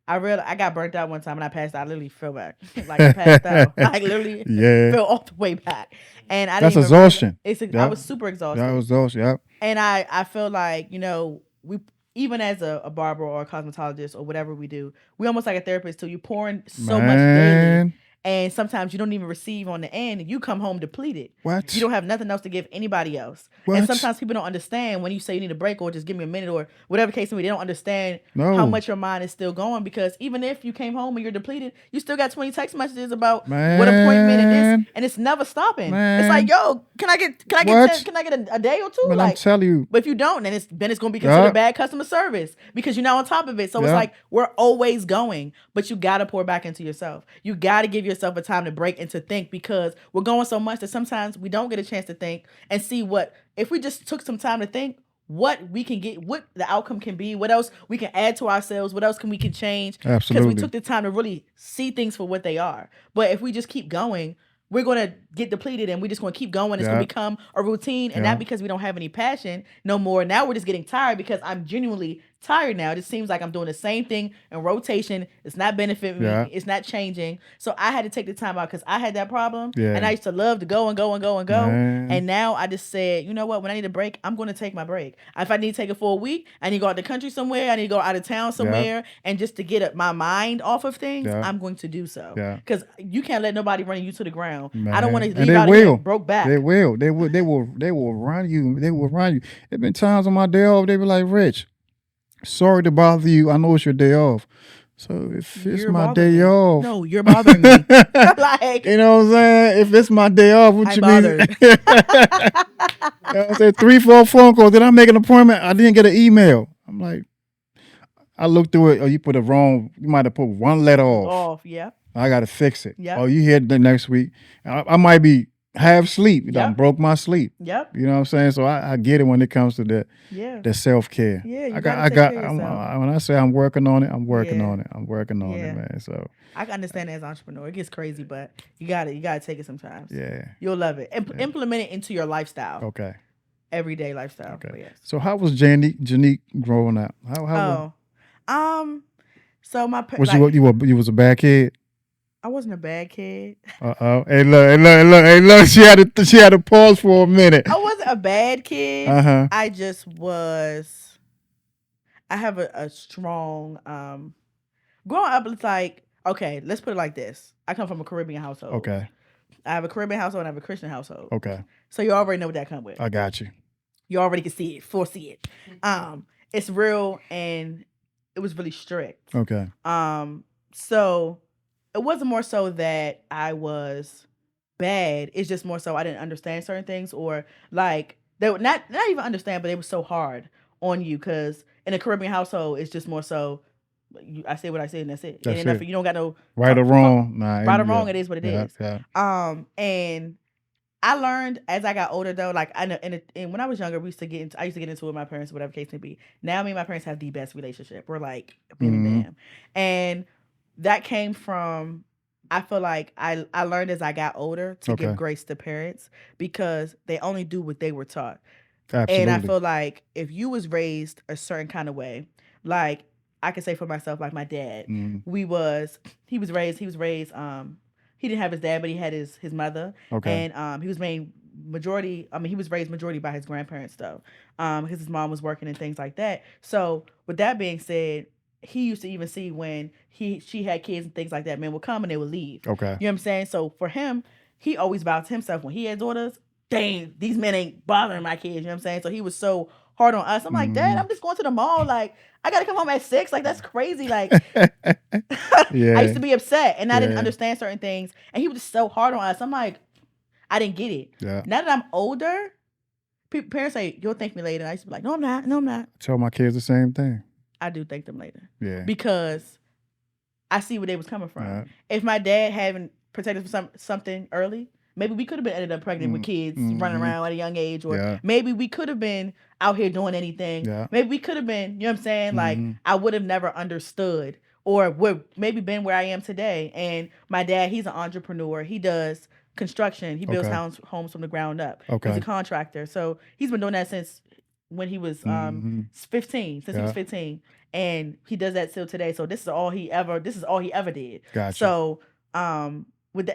I got burnt out one time and I passed out. I literally fell back. Like, I passed out. Like, literally fell all the way back. And I didn't That's exhaustion. I was super exhausted. That was exhaustion, yeah. And I feel like, you know, even as a barber or a cosmetologist or whatever we do, we almost like a therapist too. You pouring so much daily. And sometimes you don't even receive on the end, and you come home depleted. What? You don't have nothing else to give anybody else. What? And sometimes people don't understand when you say you need a break or just give me a minute or whatever case may be. They don't understand No. how much your mind is still going, because even if you came home and you're depleted, you still got 20 text messages about Man. what appointment it is, and it's never stopping. Man. It's like, yo, can I get What? can I get a day or two? Man, like, I'm telling you. but if you don't, then it's going to be considered Yeah. bad customer service because you're not on top of it. So Yeah. it's like we're always going, but you got to pour back into yourself. You got to give yourself a time to break and to think, because we're going so much that sometimes we don't get a chance to think and see what, if we just took some time to think what we can get, what the outcome can be, what else we can add to ourselves, what else we can change. Absolutely. Because we took the time to really see things for what they are. But if we just keep going, we're going to get depleted, and we're just going to keep going. It's going to become a routine, and not because we don't have any passion no more. Now we're just getting tired because I'm genuinely tired now. It just seems like I'm doing the same thing in rotation. It's not benefiting me. It's not changing. So I had to take the time out because I had that problem, and I used to love to go and go and go and go. Man. And now I just said, you know what? When I need a break, I'm going to take my break. If I need to take it for a week, I need to go out the country somewhere. I need to go out of town somewhere, and just to get my mind off of things, I'm going to do so. Because you can't let nobody run you to the ground. Man. I don't want to And leave they out will. here broke back. They will. They will run you. They will run you. There's been times on my day off, they be like, Rich, sorry to bother you. I know it's your day off. So if it's my day off. No, you're bothering me. Like, you know what I'm saying? If it's my day off, what I you bothered. mean? You know what I'm saying? 3-4 phone calls. Did I make an appointment? I didn't get an email. I'm like, I looked through it. Oh, you put it wrong. You might have put one letter off. Yeah. I got to fix it. Yep. Oh, you here the next week. I might be half asleep. I broke my sleep. Yep. You know what I'm saying? So I get it when it comes to the self-care. Yeah, you I gotta got take care of yourself. when I say I'm working on it, I'm working on it. I'm working on it, man. So I can understand that as an entrepreneur. It gets crazy, but you gotta take it sometimes. yeah. You'll love it. Implement it into your lifestyle. Okay. Everyday lifestyle. Okay. But yes. So how was Janique growing up? How so my was you was a bad kid? I wasn't a bad kid. Hey look. She had to pause for a minute. I wasn't a bad kid. I just was. I have a strong. Growing up, it's like, okay, let's put it like this. I come from a Caribbean household. Okay. I have a Caribbean household and I have a Christian household. Okay. So you already know what that comes with. I got you. You already can see it, foresee it. It's real, and it was really strict. Okay. So it wasn't more so that I was bad. It's just more so I didn't understand certain things, or like they would not even understand, but it was so hard on you because in a Caribbean household, it's just more so. I say what I say, and that's it. That's it. it. You don't got no right or wrong. Right or wrong, it is what it is. Yeah. And I learned as I got older, though. Like I know, and when I was younger, I used to get into it with my parents, whatever case may be. Now, me and my parents have the best relationship. We're like bam, and that came from. I feel like I learned as I got older to give grace to parents because they only do what they were taught. Absolutely. And I feel like if you was raised a certain kind of way, like I can say for myself, like my dad, he was raised. He didn't have his dad, but he had his mother. Okay. And he was raised majority by his grandparents though, because his mom was working and things like that. So with that being said, he used to even see when she had kids and things like that, men would come and they would leave. Okay. You know what I'm saying? So for him, he always vowed to himself when he had daughters, dang, these men ain't bothering my kids. You know what I'm saying? So he was so hard on us. I'm like, Dad, I'm just going to the mall. Like, I got to come home at 6. Like, that's crazy. Like, I used to be upset and I didn't understand certain things. And he was just so hard on us. I'm like, I didn't get it. Yeah. Now that I'm older, parents say, you'll thank me later. And I used to be like, no, I'm not. No, I'm not. I tell my kids the same thing. I do thank them later. Yeah. Because I see where they was coming from. Right. If my dad hadn't protected from something early, maybe we could have been ended up pregnant with kids running around at a young age. Or maybe we could have been out here doing anything. Yeah. Maybe we could have been, you know what I'm saying? Like, I would have never understood or would maybe been where I am today. And my dad, he's an entrepreneur. He does construction. He builds homes from the ground up. Okay. He's a contractor. So he's been doing that since when he was 15, since he was 15. And he does that still today. So this is all he ever did. Gotcha. So and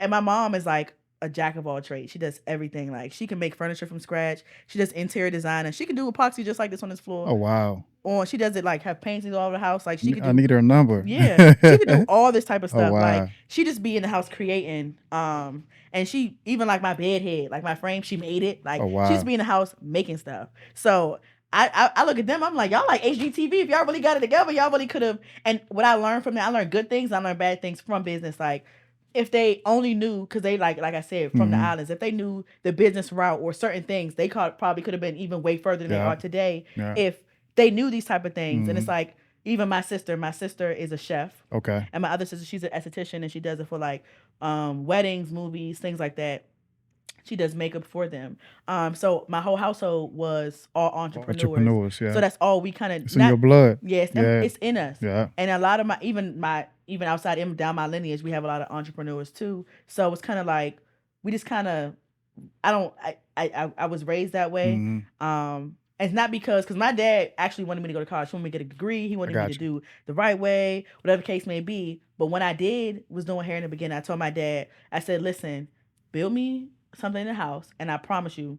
my mom is like a jack of all trades. She does everything. Like she can make furniture from scratch. She does interior design, and she can do epoxy just like this on this floor. Oh wow. She does it like have paintings all over the house. Like she could do. I need her number. Yeah, she could do all this type of stuff. Oh, wow. Like she just be in the house creating. And she even like my bed head, like my frame, she made it. Like she just be in the house making stuff. So I look at them, I'm like, y'all like HGTV. If y'all really got it together, y'all really could have. And what I learned from that, I learned good things, I learned bad things from business. Like if they only knew, because they like I said, from the islands, if they knew the business route or certain things, they probably could have been even way further than they are today. If they knew these type of things. And it's like, even my sister is a chef. Okay. And my other sister, she's an esthetician, and she does it for like weddings, movies, things like that. She does makeup for them. So my whole household was all entrepreneurs. Yeah. So that's all we kind of. It's in your blood. Yes, it's in us. Yeah. And a lot of even outside down my lineage, we have a lot of entrepreneurs too. So it's kind of like we just kind of. I was raised that way. It's not because my dad actually wanted me to go to college. He wanted me to get a degree. He wanted me to do the right way, whatever the case may be. But when I was doing hair in the beginning, I told my dad, I said, listen, build me something in the house, and I promise you,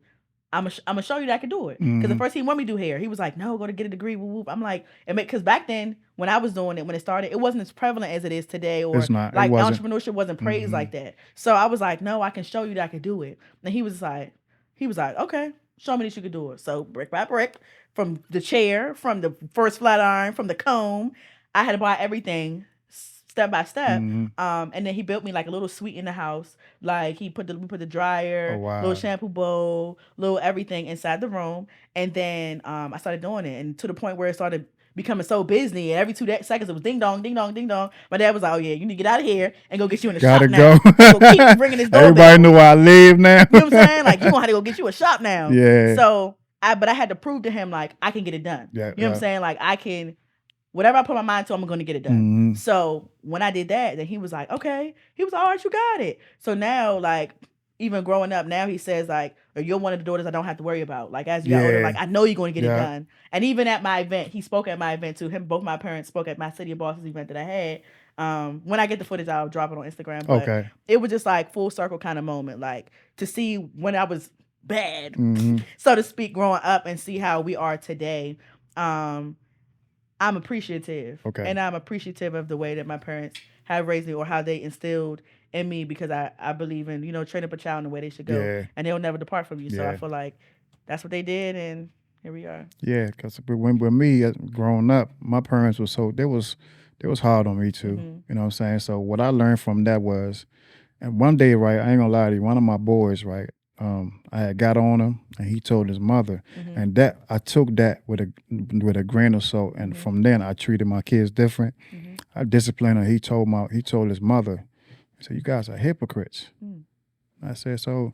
I'm gonna show you that I can do it. Because at first he wanted me to do hair. He was like, no, go to get a degree. Whoop, whoop. I'm like, because back then when I was doing it, when it started, it wasn't as prevalent as it is today, or like entrepreneurship wasn't praised like that. So I was like, no, I can show you that I can do it. And he was like, okay, show me that you could do it. So brick by brick, from the chair, from the first flat iron, from the comb, I had to buy everything step by step. And then he built me like a little suite in the house. Like we put the dryer, little shampoo bowl, little everything inside the room. And then I started doing it, and to the point where it started becoming so busy, and every 2 seconds it was ding dong, ding dong, ding dong. My dad was like, oh yeah, you need to get out of here and go get you in the shop now. So keep ringing this doorbell. Everybody know where I live now. You know what I'm saying? Like, you gonna have to go get you a shop now. Yeah. So but I had to prove to him like I can get it done. Yeah, you know what I'm saying? Like I can, whatever I put my mind to, I'm going to get it done. So when I did that, then he was like, okay. He was all right, you got it. So now, like, even growing up, now he says, like, you're one of the daughters I don't have to worry about. Like, as you got older, like, I know you're going to get it done. And even at my event, he spoke at my event too. Both my parents spoke at my City of Bosses event that I had. When I get the footage, I'll drop it on Instagram. But it was just like full circle kind of moment, like to see when I was bad, so to speak, growing up, and see how we are today. I'm appreciative. Okay. And I'm appreciative of the way that my parents have raised me, or how they instilled in me, because I believe in, train up a child in the way they should go. Yeah. And they'll never depart from you. So I feel like that's what they did, and here we are. Yeah, because when me growing up, my parents were they was hard on me too. You know what I'm saying? So what I learned from that was, and one day, right, I ain't gonna lie to you, one of my boys, right, I had got on him, and he told his mother, and that I took that with a grain of salt, and from then I treated my kids different. I disciplined her. He told his mother, he said, "You guys are hypocrites." I said, so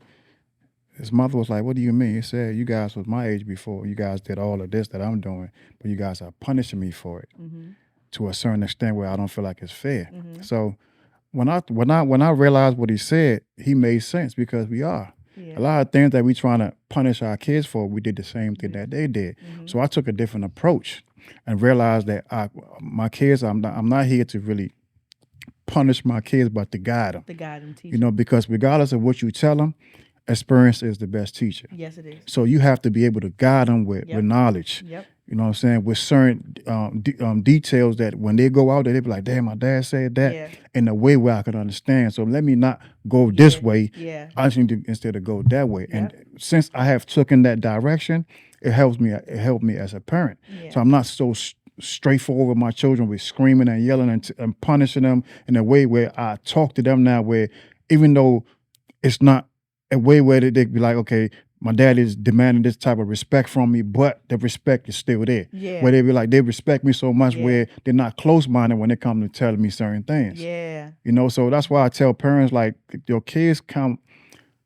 his mother was like, "What do you mean?" He said, "You guys was my age before. You guys did all of this that I'm doing, but you guys are punishing me for it to a certain extent where I don't feel like it's fair." So when I realized what he said, he made sense, because we are. Yeah. A lot of things that we trying to punish our kids for, we did the same thing that they did. So I took a different approach and realized that my kids, I'm not here to really punish my kids, but to guide them. To guide them, teach them. Because regardless of what you tell them, experience is the best teacher. Yes, it is. So you have to be able to guide them with knowledge. Yep. You know what I'm saying? With certain details that when they go out there, they be like, damn, my dad said that in a way where I could understand. So let me not go this way. Yeah. I just need to instead of go that way. And since I have taken that direction, it helped me as a parent. Yeah. So I'm not so straightforward with my children with screaming and yelling and punishing them in a way where I talk to them now, where even though it's not a way where they be like, okay, my dad is demanding this type of respect from me, but the respect is still there. Yeah. Where they be like, they respect me so much where they're not close-minded when it comes to telling me certain things. Yeah. So that's why I tell parents, like, your kids come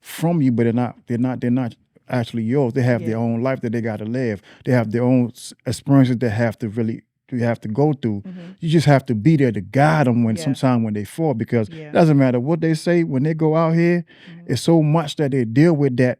from you, but they're not actually yours. They have their own life that they got to live. They have their own experiences that you have to go through. You just have to be there to guide them sometimes when they fall, because it doesn't matter what they say when they go out here. It's so much that they deal with that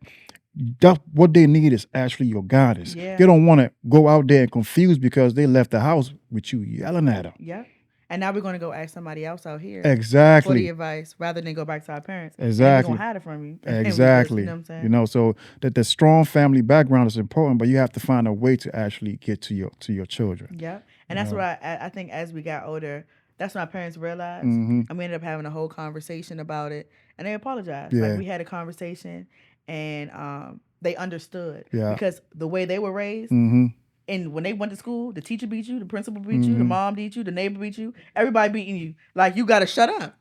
what they need is actually your guidance. Yeah. They don't want to go out there and confused because they left the house with you yelling at them. Yeah. And now we're going to go ask somebody else out here for the Exactly. advice rather than go back to our parents. And then we're Exactly. going to hide it from you. And we just, Exactly. you know what I'm saying? You know, so that the strong family background is important, but you have to find a way to actually get to your children. Yeah. And that's what I think as we got older, that's when our parents realized. Mm-hmm. And we ended up having a whole conversation about it. And they apologized. Yeah. Like we had a conversation and they understood. Yeah. Because the way they were raised, Mm-hmm. and when they went to school, the teacher beat you, the principal beat you, the mom beat you, the neighbor beat you, everybody beating you. Like, you got to shut up.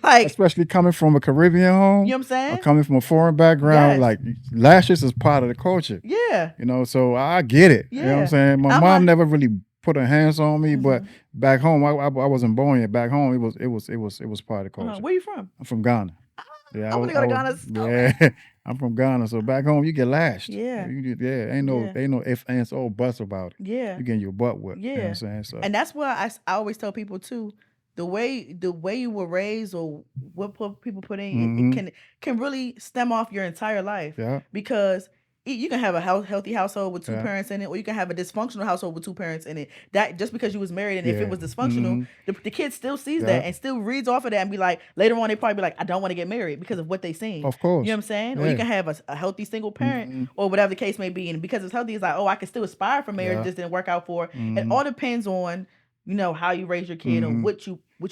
Like, especially coming from a Caribbean home, you know what I'm saying? or coming from a foreign background, Yes. like lashes is part of the culture. Yeah. You know, so I get it. You know what Yeah. I'm saying? My I'm mom like- never really put her hands on me, but back home, I wasn't born yet. Back home, it was part of the culture. Where you from? I'm from Ghana. Yeah, I wanna go to Ghana so Yeah, I'm from Ghana, so back home you get lashed. Yeah. Ain't no ifs, ands, or buts about it. Yeah. You getting your butt whipped. Yeah. You know what I'm saying? So And that's why I always tell people too, the way you were raised or what people put in, it can really stem off your entire life. yeah, Because you can have a healthy household with two Yeah. parents in it, or you can have a dysfunctional household with two parents in it. That just because you was married, and if Yeah. it was dysfunctional, the kid still sees that Yeah. and still reads off of that and be like, later on they probably be like, I don't want to get married because of what they seen. Of course. You know what I'm saying? Or Yeah. you can have a healthy single parent or whatever the case may be, and because it's healthy, it's like, oh, I can still aspire for marriage. Yeah. It just didn't work out for. It all depends on how you raise your kid or what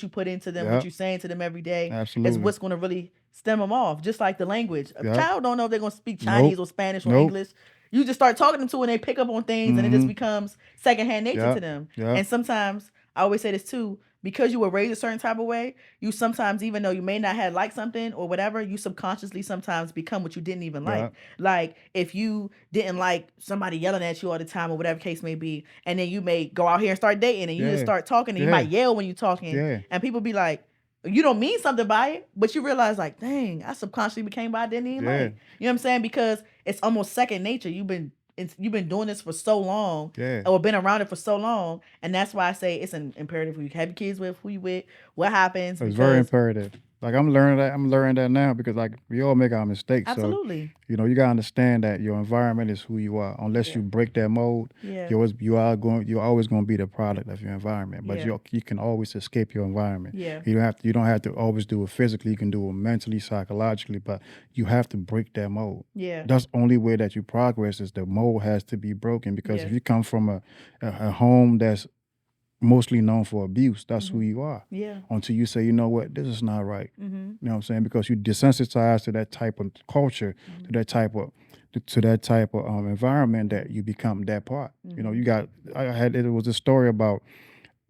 you put into them, Yeah. what you saying to them every day. Absolutely. Is what's going to really stem them off. Just like the language, a Yeah. child don't know if they're going to speak Chinese Nope. or Spanish or Nope. English. You just start talking to them to and they pick up on things and it just becomes secondhand nature Yeah. to them. Yeah. And sometimes I always say this too, because you were raised a certain type of way, you sometimes, even though you may not have liked something or whatever, you subconsciously sometimes become what you didn't even like. Yeah. Like if you didn't like somebody yelling at you all the time or whatever case may be, and then you may go out here and start dating and you just Yeah. start talking and you Yeah. might yell when you're talking Yeah. and people be like, you don't mean something by it, but you realize like, dang, I subconsciously became what I didn't even Yeah. like. You know what I'm saying? Because it's almost second nature. You've been doing this for so long, Yeah. or been around it for so long, and that's why I say it's an imperative who you have your kids with, who you with, what happens. It's very because- imperative. Like I'm learning that now because like we all make our mistakes. Absolutely. So you gotta understand that your environment is who you are. Unless you break that mold, Yeah. you're always going to be the product of your environment. But Yeah. you can always escape your environment. Yeah. You don't have to always do it physically. You can do it mentally, psychologically. But you have to break that mold. Yeah. That's the only way that you progress is the mold has to be broken. Because Yeah. if you come from a home that's mostly known for abuse, that's who you are. Yeah. Until you say, you know what, this is not right. Mm-hmm. You know what I'm saying? Because you desensitize to that type of culture, to that type of environment that you become that part. You know, it was a story about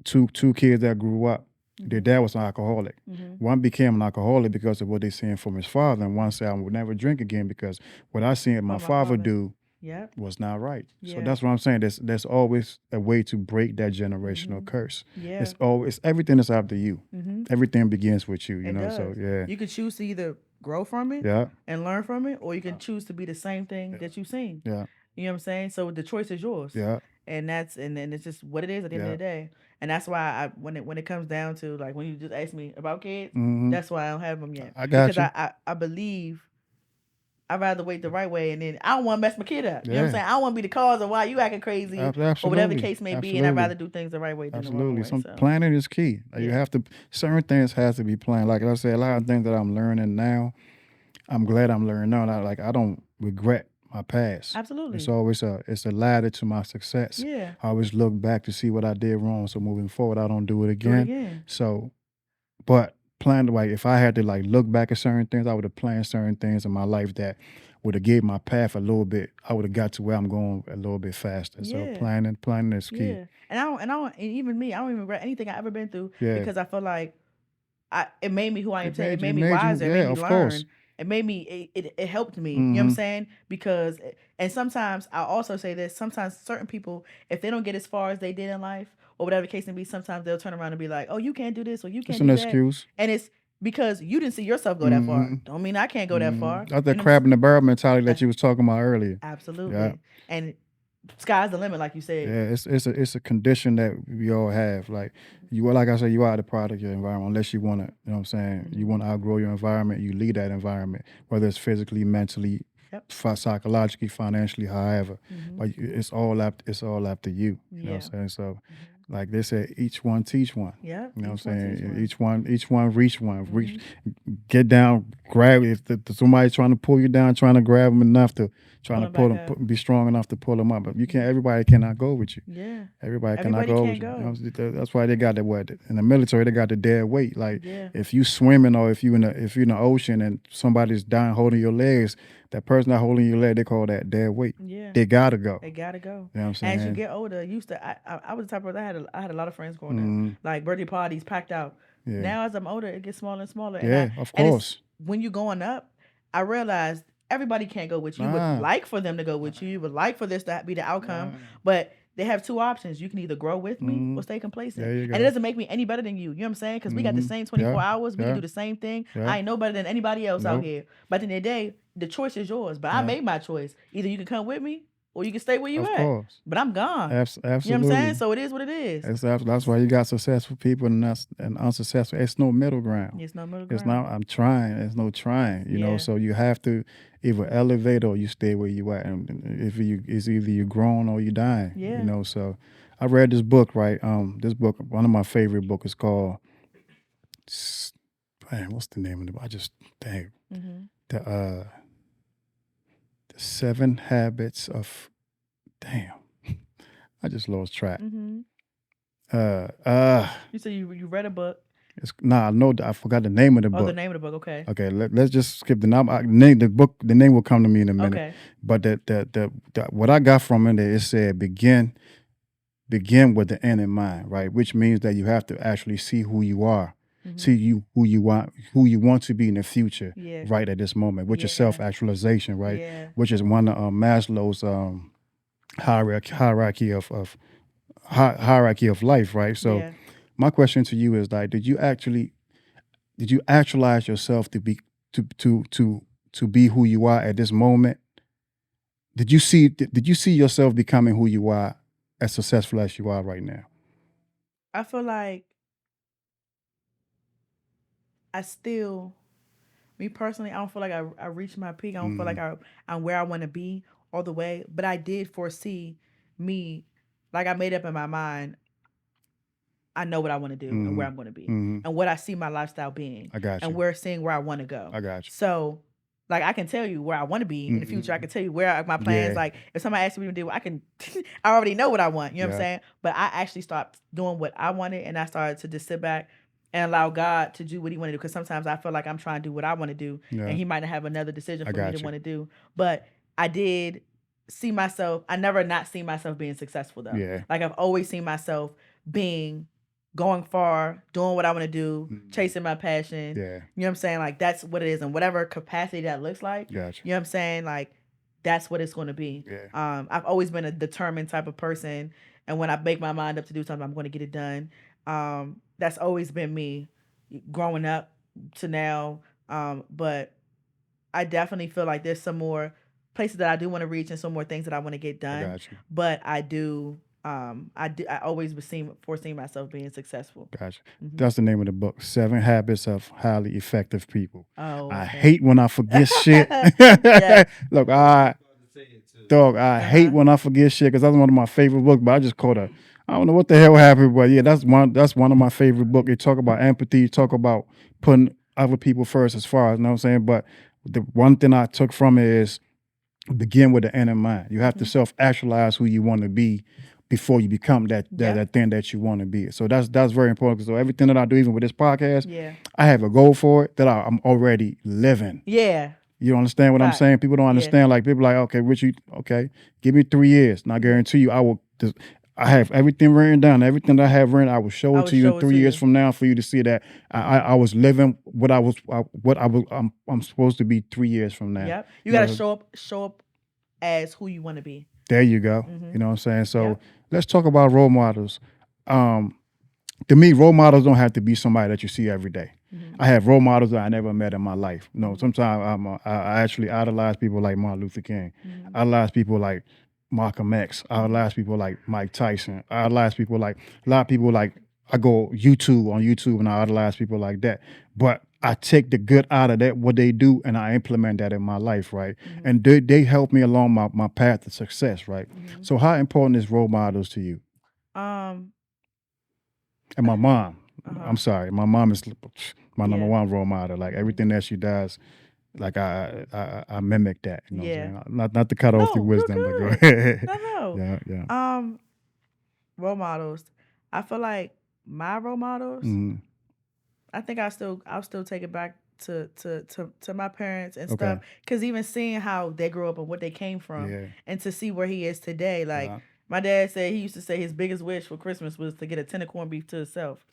two kids that grew up. Their dad was an alcoholic. One became an alcoholic because of what they seen from his father, and one said, I would never drink again because what I seen my father do Yeah. was not right. Yeah. So that's what I'm saying. There's always a way to break that generational curse. Yeah. It's everything is up to you. Mm-hmm. Everything begins with you. You It know. does. So yeah, You can choose to either grow from it yeah, and learn from it, or you can choose to be the same thing that you've seen. yeah, You know what I'm saying? So the choice is yours. yeah, And then it's just what it is at the end of the day. And that's why when it comes down to like when you just ask me about kids, that's why I don't have them yet. I got because you. I believe I'd rather wait the right way, and then I don't want to mess my kid up. You know what I'm Yeah. saying? I don't want to be the cause of why you acting crazy or whatever the Absolutely. case may be, and Absolutely. I'd rather do things the right way than the wrong Absolutely. way. So. Planning is key. Like, you Yeah. have to, certain things has to be planned. Like I said, a lot of things that I'm learning now, I'm glad I'm learning now. I don't regret my past. Absolutely. It's always it's a ladder to my success. Yeah. I always look back to see what I did wrong. So moving forward, I don't do it Do again. it again. So, but plan like if I had to like look back at certain things, I would have planned certain things in my life that would have gave my path a little bit. I would have got to where I'm going a little bit faster. Yeah. So planning is key. Yeah. And and even me, I don't even regret anything I ever been through Yeah. because I feel like it made me who I am today. It made you- me wiser. It yeah, made me of learn. course. It made me. It helped me. You know what I'm saying? Because and sometimes I also say this. Sometimes certain people, if they don't get as far as they did in life or whatever the case may be, sometimes they'll turn around and be like, "Oh, you can't do this or you can't It's do an that." excuse. And it's because you didn't see yourself go that far. Don't mean I can't go that far. That's the You know what I'm crab in the barrel mentality that you was talking about earlier. Absolutely. Yeah. And sky's the limit, like you said. Yeah, it's a condition that we all have. Like like I said, you are the product of your environment. Unless you want to, you know what I'm saying, you want to outgrow your environment, you lead that environment, whether it's physically, mentally, Yep. psychologically, financially, however. But it's all up to you. You know what I'm Yeah. saying? So Like they said, each one teach one. Yeah. You know what Each one I'm teach saying? one. Each one reach one. Mhm. Get down, grab. If somebody's trying to pull you down, trying to grab them enough to trying Pull to them pull back them, up. be strong enough to pull them up. But you can't. Everybody cannot go with you. Yeah. Everybody cannot Everybody go can't with you. You go. know, that's why they got the what in the military. They got the dead weight. Like Yeah. if you swimming or if you're in the ocean and somebody's down holding your legs, that person that holding your leg, they call that dead weight. Yeah. They gotta go. They gotta go. You know what I'm saying? As you get older, I was the type of person, I had a lot of friends growing Mhm. up, like birthday parties packed out. Yeah. Now as I'm older, it gets smaller and smaller. Yeah, of And it's course. when you're going up, I realized everybody can't go with you. You would Nah. like for them to go with you. You would like for this to be the outcome, Nah. but they have two options. You can either grow with me Mhm. or stay complacent. There you And go. it doesn't make me any better than you. You know what I'm saying? Because we got the Mhm. same 24 Yeah. hours. We Yeah. can do the same thing. Yeah. I ain't no better than anybody else out Nope. here. But at the end of the day, the choice is yours. But I Yeah. made my choice. Either you can come with me or you can stay where you Of at. course. But I'm gone. Absolutely. You know what I'm saying? So it is what it is. That's why you got successful people and unsuccessful. It's no middle ground. It's no middle It's ground. not. I'm trying. There's no trying. You know. Yeah. So you have to either elevate or you stay where you at. And it's either you growing or you dying. Yeah. You know. So I read this book. Right. This book. One of my favorite books is called. Man, what's the name of the book? I just dang the 7 Habits of. Damn. I just lost track. Mm-hmm. You said you read a book. I know I forgot the name of the book. Oh, the name of the book. Okay. Okay, let's just skip the name. The book, the name will come to me in a minute. Okay. But the what I got from it said begin with the end in mind, right? Which means that you have to actually see who you are, see who you want to be in the future, Yeah. right at this moment, which is Yeah. self-actualization, right? Yeah. Which is one of Maslow's hierarchy of life, right? So Yeah. my question to you is like, did you actualize yourself to be who you are at this moment? Did you see yourself becoming who you are, as successful as you are right now? I feel like me personally, I don't feel like I reached my peak. I don't feel like I'm where I want to be all the way. But I did foresee me, like I made up in my mind, I know what I want to do and where I'm going to be and what I see my lifestyle being. I got you. And where I want to go. I got you. So, like, I can tell you where I want to be in the future. I can tell you where my plans. Yeah. Like, if somebody asks me to do, I already know what I want. You know what I'm Yeah. saying? But I actually stopped doing what I wanted, and I started to just sit back and allow God to do what He wanted to do. Because sometimes I feel like I'm trying to do what I want to do, Yeah. and He might not have another decision I for me got to you. want to do. But I did see myself. I never not seen myself being successful though. Yeah. Like I've always seen myself going far, doing what I want to do, chasing my passion. Yeah. You know what I'm saying? Like that's what it is, and whatever capacity that looks like. Gotcha. You know what I'm saying? Like that's what it's going to be. Yeah. I've always been a determined type of person, and when I make my mind up to do something, I'm going to get it done. That's always been me, growing up to now. But I definitely feel like there's some more places that I do want to reach and some more things that I want to get done. I got you. But I do. I always foreseeing myself being successful. Gotcha. That's the name of the book, 7 Habits of Highly Effective People. Oh, I okay. hate when I forget shit. Yeah. Look, I hate when I forget shit because that's one of my favorite books. But I just caught I don't know what the hell happened, but yeah, that's one of my favorite books. You talk about empathy, you talk about putting other people first, as far as, you know what I'm saying. But the one thing I took from it is begin with the end in mind. You have to self-actualize who you want to be before you become that thing that you want to be. So that's very important. So everything that I do, even with this podcast, I have a goal for it that I'm already living. Yeah. You understand what I'm saying? People don't understand. Like people are like, okay, Richie, okay, give me 3 years, and I guarantee you, I have everything written down. Everything that I have written, I will show it to you in 3 years from now for you to see that I was living what I'm supposed to be 3 years from now. Yep. You got to show up as who you want to be. There you go. You know what I'm saying? So let's talk about role models. To me, role models don't have to be somebody that you see every day. I have role models that I never met in my life. You know, sometimes I actually idolize people like Martin Luther King. I idolize people like Malcolm X. I idolize people like Mike Tyson. I idolize people like a lot of people like I go on YouTube and I idolize people like that. But I take the good out of that, what they do, and I implement that in my life, right? And they help me along my path to success, right? So how important is role models to you? And my mom. Uh-huh. I'm sorry. My mom is my number Yeah. one role model. Like everything that she does, like I mimic that. You know what I'm saying? Not to cut off the No, you're wisdom, but go good. ahead. No. Yeah. Role models. I feel like my role models. Mhm. I think I'll still take it back to my parents and Okay. stuff. Because even seeing how they grew up and what they came from, Yeah. and to see where he is today, like Yeah. my dad said, he used to say his biggest wish for Christmas was to get a tin of corned beef to himself.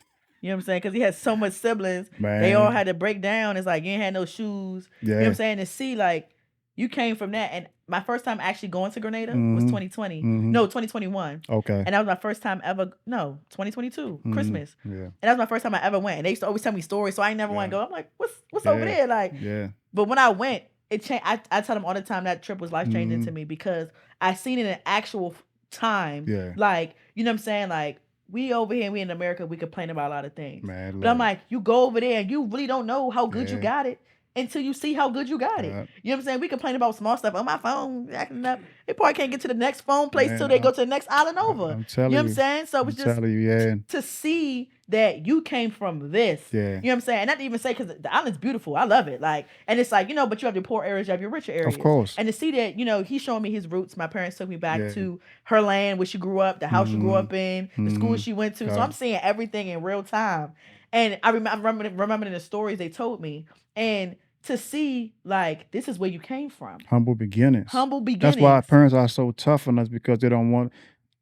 You know what I'm saying? Because he had so much siblings, they all Man. had to break down. It's like you ain't had no shoes. You know what I'm Yeah. saying? To see like you came from that, and my first time actually going to Grenada was Mhm. 2020. Mhm. No, 2021. Okay. And that was my first time ever. No, 2022 Mhm. Christmas. Yeah. And that was my first time I ever went. And they used to always tell me stories, so I ain't never want to Yeah. go. I'm like, what's over Yeah. there? Like, Yeah. but when I went, it changed. I tell them all the time that trip was life changing Mhm. to me because I seen it in actual time. Yeah. Like, you know what I'm saying? Like, we over here, we in America, we complain about a lot of things. Man, But I'm look. like, you go over there and you really don't know how good you Yeah. got it until you see how good you got it. Yeah. You know what I'm saying? We complain about small stuff on my phone, acting up. They probably can't get to the next phone place Man, till they go to the next island over. I'm You telling know what you. I'm saying? So I'm it's just telling you, yeah. to see that you came from this. Yeah. You know what I'm saying? And not to even say, because the island's beautiful. I love it. Like, and it's like, you know, but you have your poor areas, you have your richer areas. Of course. And to see that, you know, he's showing me his roots. My parents took me back Yeah. to her land where she grew up, the house she grew up in, the school Mhm. she went to. So Right. I'm seeing everything in real time. And I'm remembering the stories they told me. And to see, like, this is where you came from. Humble beginnings. Humble beginnings. That's why our parents are so tough on us, because they don't want,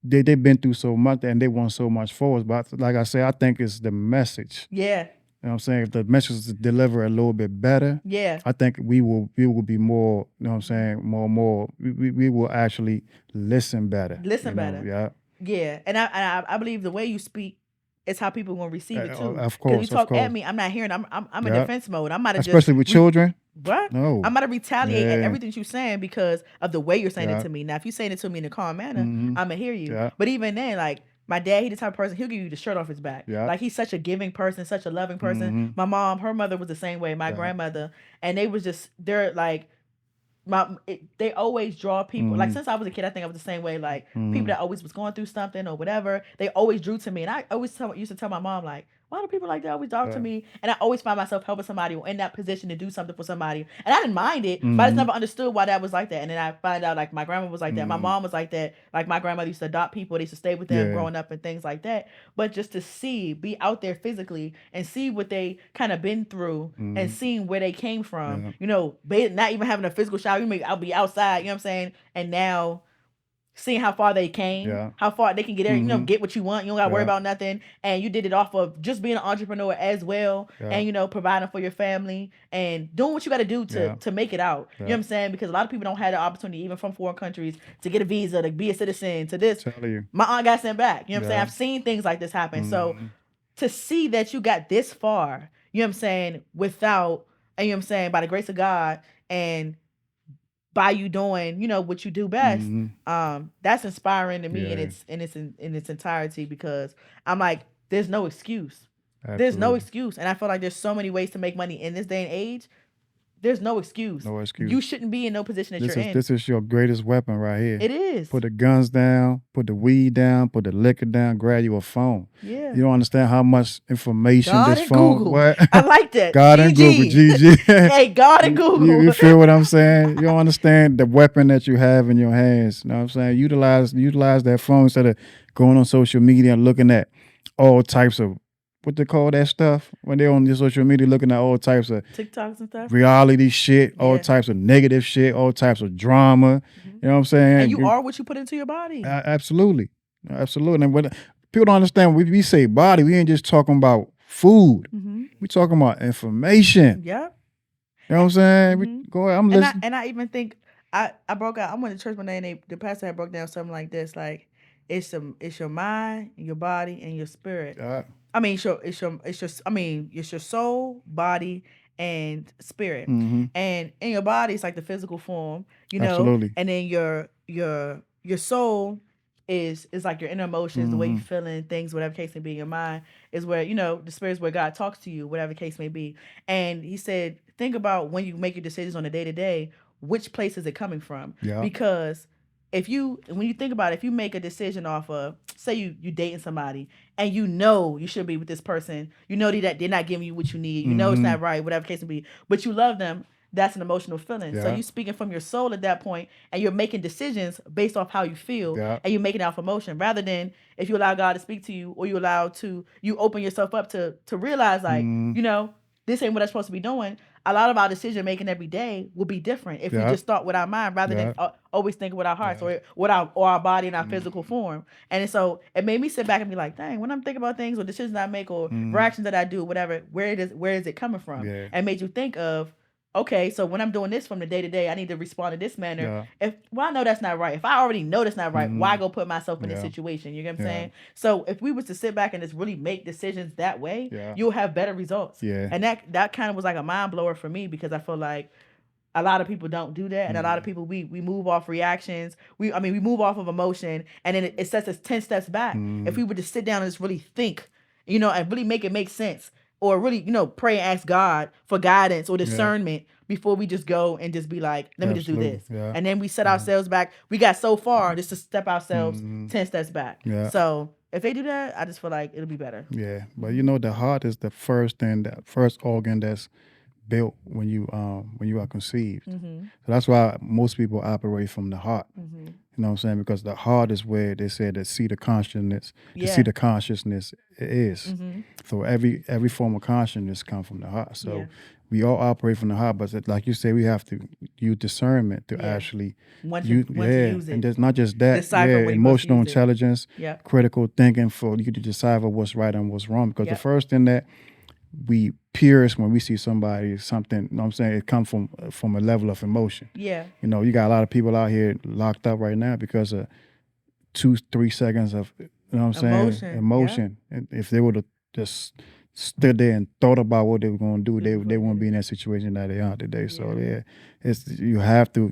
they've been through so much and they want so much for us. But like I say, I think it's the message. Yeah. You know what I'm saying? If the message is delivered a little bit better, Yeah. I think we will be more, you know what I'm saying, more, we will actually listen better. Listen you know? better. Yeah. Yeah. And I believe the way you speak is how people gonna receive it too. Of Because course. you talk Of course. at me, I'm not hearing. I'm in Yeah. defense mode. I'm about to Especially with children. What? No. I'm about to retaliate at Yeah. everything that you're saying because of the way you're saying Yeah. it to me. Now, if you're saying it to me in a calm manner, Mhm. I'm gonna hear you. Yeah. But even then, like my dad, he the type of person, he'll give you the shirt off his back. Yeah. Like he's such a giving person, such a loving person. Mhm. My mom, her mother was the same way. My Yeah. grandmother, and they're like. They always draw people. Like since I was a kid, I think I was the same way. Like people that always was going through something or whatever, they always drew to me. And I always used to tell my mom, like, why do people like that always talk to me? And I always find myself helping somebody or in that position to do something for somebody. And I didn't mind it, but I just never understood why that was like that. And then I find out like my grandma was like that. My mom was like that. Like my grandmother used to adopt people. They used to stay with them growing up and things like that. But just to be out there physically and see what they kind of been through and seeing where they came from, you know, not even having a physical shower. I'll be outside, you know what I'm saying? And now seeing how far they came, how far they can get there, you know, get what you want. You don't got to worry about nothing. And you did it off of just being an entrepreneur as well. And, you know, providing for your family and doing what you got to do to make it out. You know what I'm saying? Because a lot of people don't have the opportunity, even from foreign countries, to get a visa, to be a citizen, to this. Tell you. My aunt got sent back. You know what I'm saying? I've seen things like this happen. So to see that you got this far, you know what I'm saying, without, and you know what I'm saying, by the grace of God and by you doing, you know, what you do best, that's inspiring to me in its entirety, because I'm like, there's no excuse. Absolutely. There's no excuse. And I feel like there's so many ways to make money in this day and age. There's no excuse. No excuse. You shouldn't be in no position that you're in. This is your greatest weapon right here. It is. Put the guns down, put the weed down, put the liquor down, grab you a phone. Yeah. You don't understand how much information God this and phone. Google. What? I like that. God and Google, GG. Hey, God and Google. You feel what I'm saying? You don't understand the weapon that you have in your hands. You know what I'm saying? Utilize that phone instead of going on social media and looking at all types of, what they call that stuff when they're on your social media, looking at all types of TikToks and stuff, reality shit, all types of negative shit, all types of drama. You know what I'm saying? And you are what you put into your body. Absolutely. And when people don't understand, when we say body, we ain't just talking about food. We talking about information. Yeah. You know what I'm saying? Go ahead. I'm listening. And I even think I broke out. I went to church one day and the pastor had broke down something like this, like it's your mind, your body, and your spirit. I mean, it's your soul, body, and spirit. And in your body, it's like the physical form, you know. Absolutely. And then your soul is like your inner emotions, the way you feeling things, whatever case may be. Your mind is where, you know, the spirit is where God talks to you, whatever case may be. And he said, think about when you make your decisions on a day to day, which place is it coming from? Yeah. Because when you think about it, if you make a decision off of, say you dating somebody and you know you should be with this person, you know that they're not giving you what you need, you know it's not right, whatever the case may be, but you love them, that's an emotional feeling. So Yeah. you speaking from your soul at that point, and you're making decisions based off how you feel, Yeah. and you're making it off emotion, rather than if you allow God to speak to you, or you open yourself up to realize, like, this ain't what I'm supposed to be doing. A lot of our decision making every day will be different if we Yeah. just start with our mind rather than always thinking with our hearts, or with our body and our physical form. And so it made me sit back and be like, dang, when I'm thinking about things or decisions I make or reactions that I do, whatever, where is it coming from? Yeah. And made you think of, okay, so when I'm doing this from the day to day, I need to respond in this manner. Yeah. I know that's not right. If I already know that's not right, why go put myself in this situation? You get what I'm saying? So if we was to sit back and just really make decisions that way, you'll have better results. Yeah. And that kind of was like a mind blower for me, because I feel like a lot of people don't do that, and a lot of people we move off reactions. We move off of emotion, and then it sets us 10 steps back. If we would just sit down and just really think, and really make it make sense, or really, pray and ask God for guidance or discernment before we just go and just be like, let me just do this. Yeah. And then we set ourselves back. We got so far just to step ourselves 10 steps back. Yeah. So if they do that, I just feel like it'll be better. Yeah. But the heart is the first organ that's built when you are conceived. So that's why most people operate from the heart. You know what I'm saying? Because the heart is where they said the seat of consciousness, the seat of consciousness is. So every form of consciousness comes from the heart. So we all operate from the heart, but like you say, we have to use discernment to actually to use it. And there's not just that, Decipher when emotional you use it. intelligence, critical thinking for you to decipher what's right and what's wrong. Because the first thing that we pierce when we see something, you know what I'm saying, it comes from a level of emotion. Yeah. You got a lot of people out here locked up right now because of 2-3 seconds of, you know what I'm saying, emotion. And if they would have just stood there and thought about what they were going to do, they won't be in that situation that they are today. So it's you have to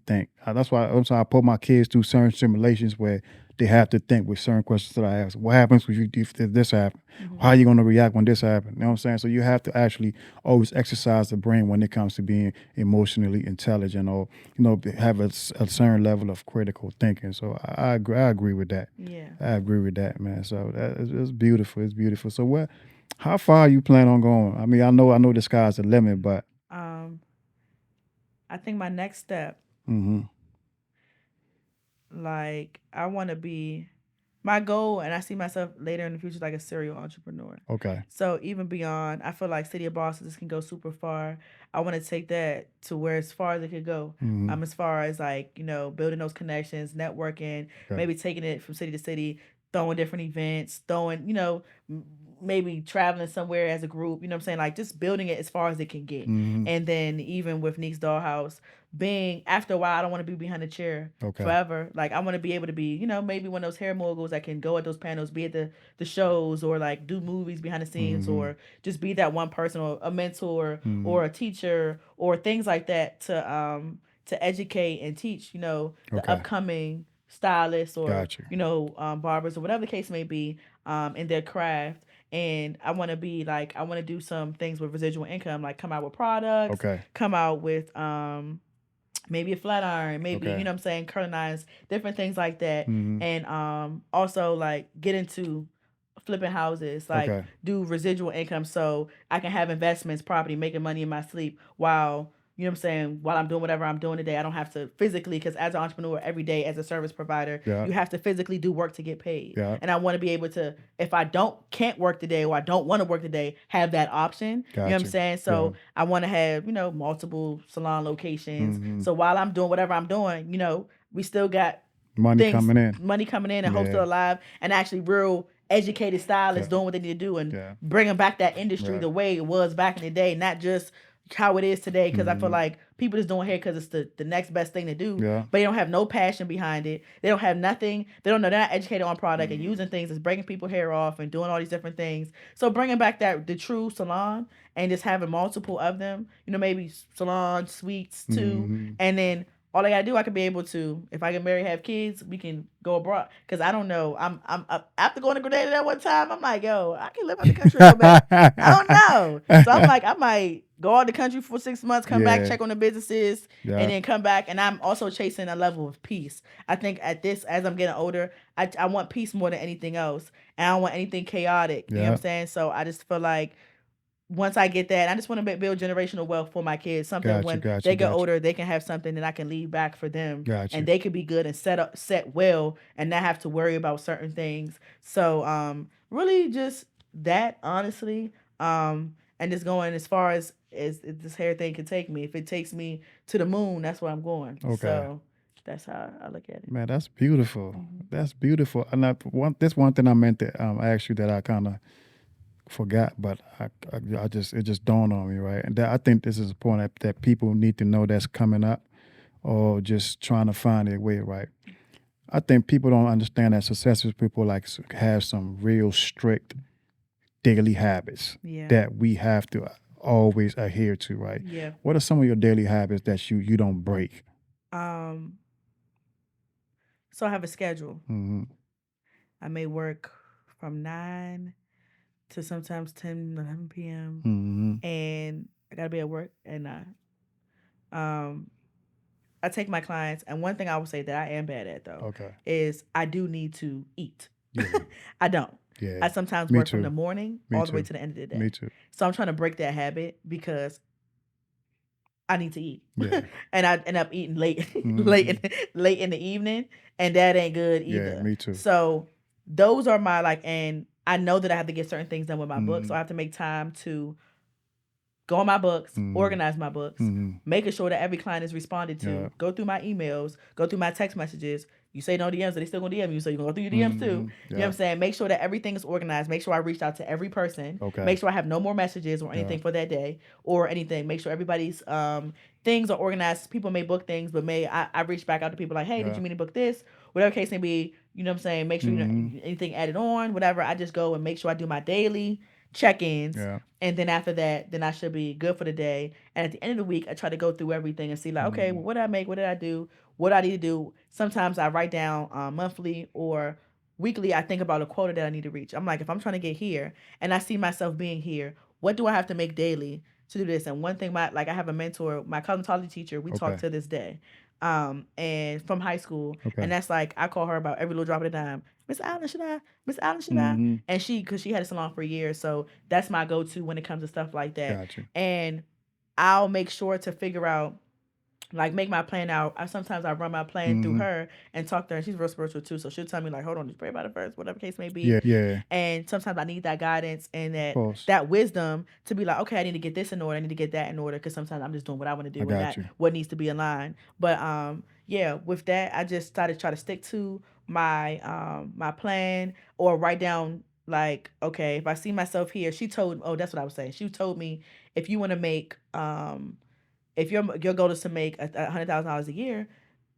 think. That's why I put my kids through certain simulations where they have to think with certain questions that I ask. What happens if this happens? How are you going to react when this happens? You know what I'm saying? So you have to actually always exercise the brain when it comes to being emotionally intelligent, or have a certain level of critical thinking. So I agree with that. Yeah, I agree with that, man. So it's beautiful. It's beautiful. So how far you plan on going? I mean, I know the sky's the limit, but I think my next step, like, I want to be, my goal, and I see myself later in the future like a serial entrepreneur. Okay. So even beyond, I feel like City of Boston can go super far. I want to take that to where as far as it could go. As far as like, building those connections, networking, maybe taking it from city to city, throwing different events, maybe traveling somewhere as a group, you know what I'm saying? Like, just building it as far as it can get. And then even with Neek's Dollhouse, after a while, I don't want to be behind the chair forever. Like, I want to be able to be, maybe one of those hair moguls that can go at those panels, be at the shows, or like do movies behind the scenes, or just be that one person, or a mentor, or a teacher, or things like that to educate and teach, the upcoming stylists, or, barbers, or whatever the case may be, in their craft. And I want to do some things with residual income, like come out with products, come out with maybe a flat iron, maybe, you know what I'm saying, curling irons, different things like that. And also like get into flipping houses, like do residual income so I can have investments, property, making money in my sleep while, you know what I'm saying, while I'm doing whatever I'm doing today. I don't have to physically, because as an entrepreneur, every day as a service provider, you have to physically do work to get paid. And I want to be able to, if I can't work today, or I don't want to work today, have that option. You know what I'm saying? So I want to have, multiple salon locations. So while I'm doing whatever I'm doing, we still got money coming in, and hope still alive, and actually real educated stylists doing what they need to do, and bringing back that industry the way it was back in the day, not just how it is today. Because I feel like people just doing hair because it's the next best thing to do, but they don't have no passion behind it. They don't have nothing. They don't know. They're not educated on product and using things that's breaking people hair off and doing all these different things. So bringing back the true salon and just having multiple of them, maybe salon suites too, and then all I gotta do, I could be able to, if I get married, have kids, we can go abroad. Cause I don't know. I'm after going to Grenada that one time, I'm like, yo, I can live out the country and go back. I don't know. So I'm like, I might go out the country for 6 months, come back, Yeah. check on the businesses, Yeah. and then come back. And I'm also chasing a level of peace. I think as I'm getting older, I want peace more than anything else. And I don't want anything chaotic. You know what I'm Yeah. saying? So I just feel like once I get that, I just want to build generational wealth for my kids. Something when they get older, they can have something that I can leave back for them, and they could be good and set well, and not have to worry about certain things. So, really, just that, honestly, and just going as far as this hair thing can take me. If it takes me to the moon, that's where I'm going. Okay. So that's how I look at it. Man, that's beautiful. That's beautiful. And this one thing I meant to ask you that I kind of forgot, but I just it just dawned on me, right? And I think this is a point that people need to know that's coming up, or just trying to find their way, right? I think people don't understand that successful people have some real strict daily habits that we have to always adhere to, right? Yeah. What are some of your daily habits that you don't break? So I have a schedule. Mm-hmm. I may work from 9 to sometimes 10, 11 p.m. Mm-hmm. And I gotta be at work at 9. I take my clients, and one thing I would say that I am bad at though is I do need to eat. Yeah. I don't. Yeah. I sometimes work from the morning all the way to the end of the day. Me too. So I'm trying to break that habit because I need to eat. Yeah. And I end up eating late late in the evening, and that ain't good either. Yeah, me too. So those are my and I know that I have to get certain things done with my book, so I have to make time to go on my books, organize my books, making sure that every client is responded to, go through my emails, go through my text messages. You say no DMs, they still gonna DM you, so you're gonna go through your DMs too. You know what I'm saying? Make sure that everything is organized. Make sure I reached out to every person. Okay. Make sure I have no more messages or anything for that day or anything. Make sure everybody's things are organized. People may book things, but I reach back out to people like, hey, did you mean to book this? Whatever case may be, you know what I'm saying? Make sure you know anything added on, whatever. I just go and make sure I do my daily check-ins. Yeah. And then after that, then I should be good for the day. And at the end of the week, I try to go through everything and see okay, well, what did I make? What did I do? What do I need to do? Sometimes I write down monthly or weekly. I think about a quota that I need to reach. I'm like, if I'm trying to get here and I see myself being here, what do I have to make daily to do this? And one thing, I have a mentor, my cosmetology teacher, we talk to this day. And from high school. And that's I call her about every little drop of a dime. Miss Allen, should I? And because she had a salon for years. So that's my go-to when it comes to stuff like that. Gotcha. And I'll make sure to figure out, make my plan out. Sometimes I run my plan through her and talk to her. She's real spiritual too. So she'll tell me hold on, just pray about it first, whatever case may be. Yeah. And sometimes I need that guidance and that wisdom to be okay, I need to get this in order. I need to get that in order. Because sometimes I'm just doing what I want to do and not what needs to be aligned. But with that, I just started to try to stick to my my plan or write down okay, if I see myself here, that's what I was saying. She told me if you want to make if your goal is to make $100,000 a year,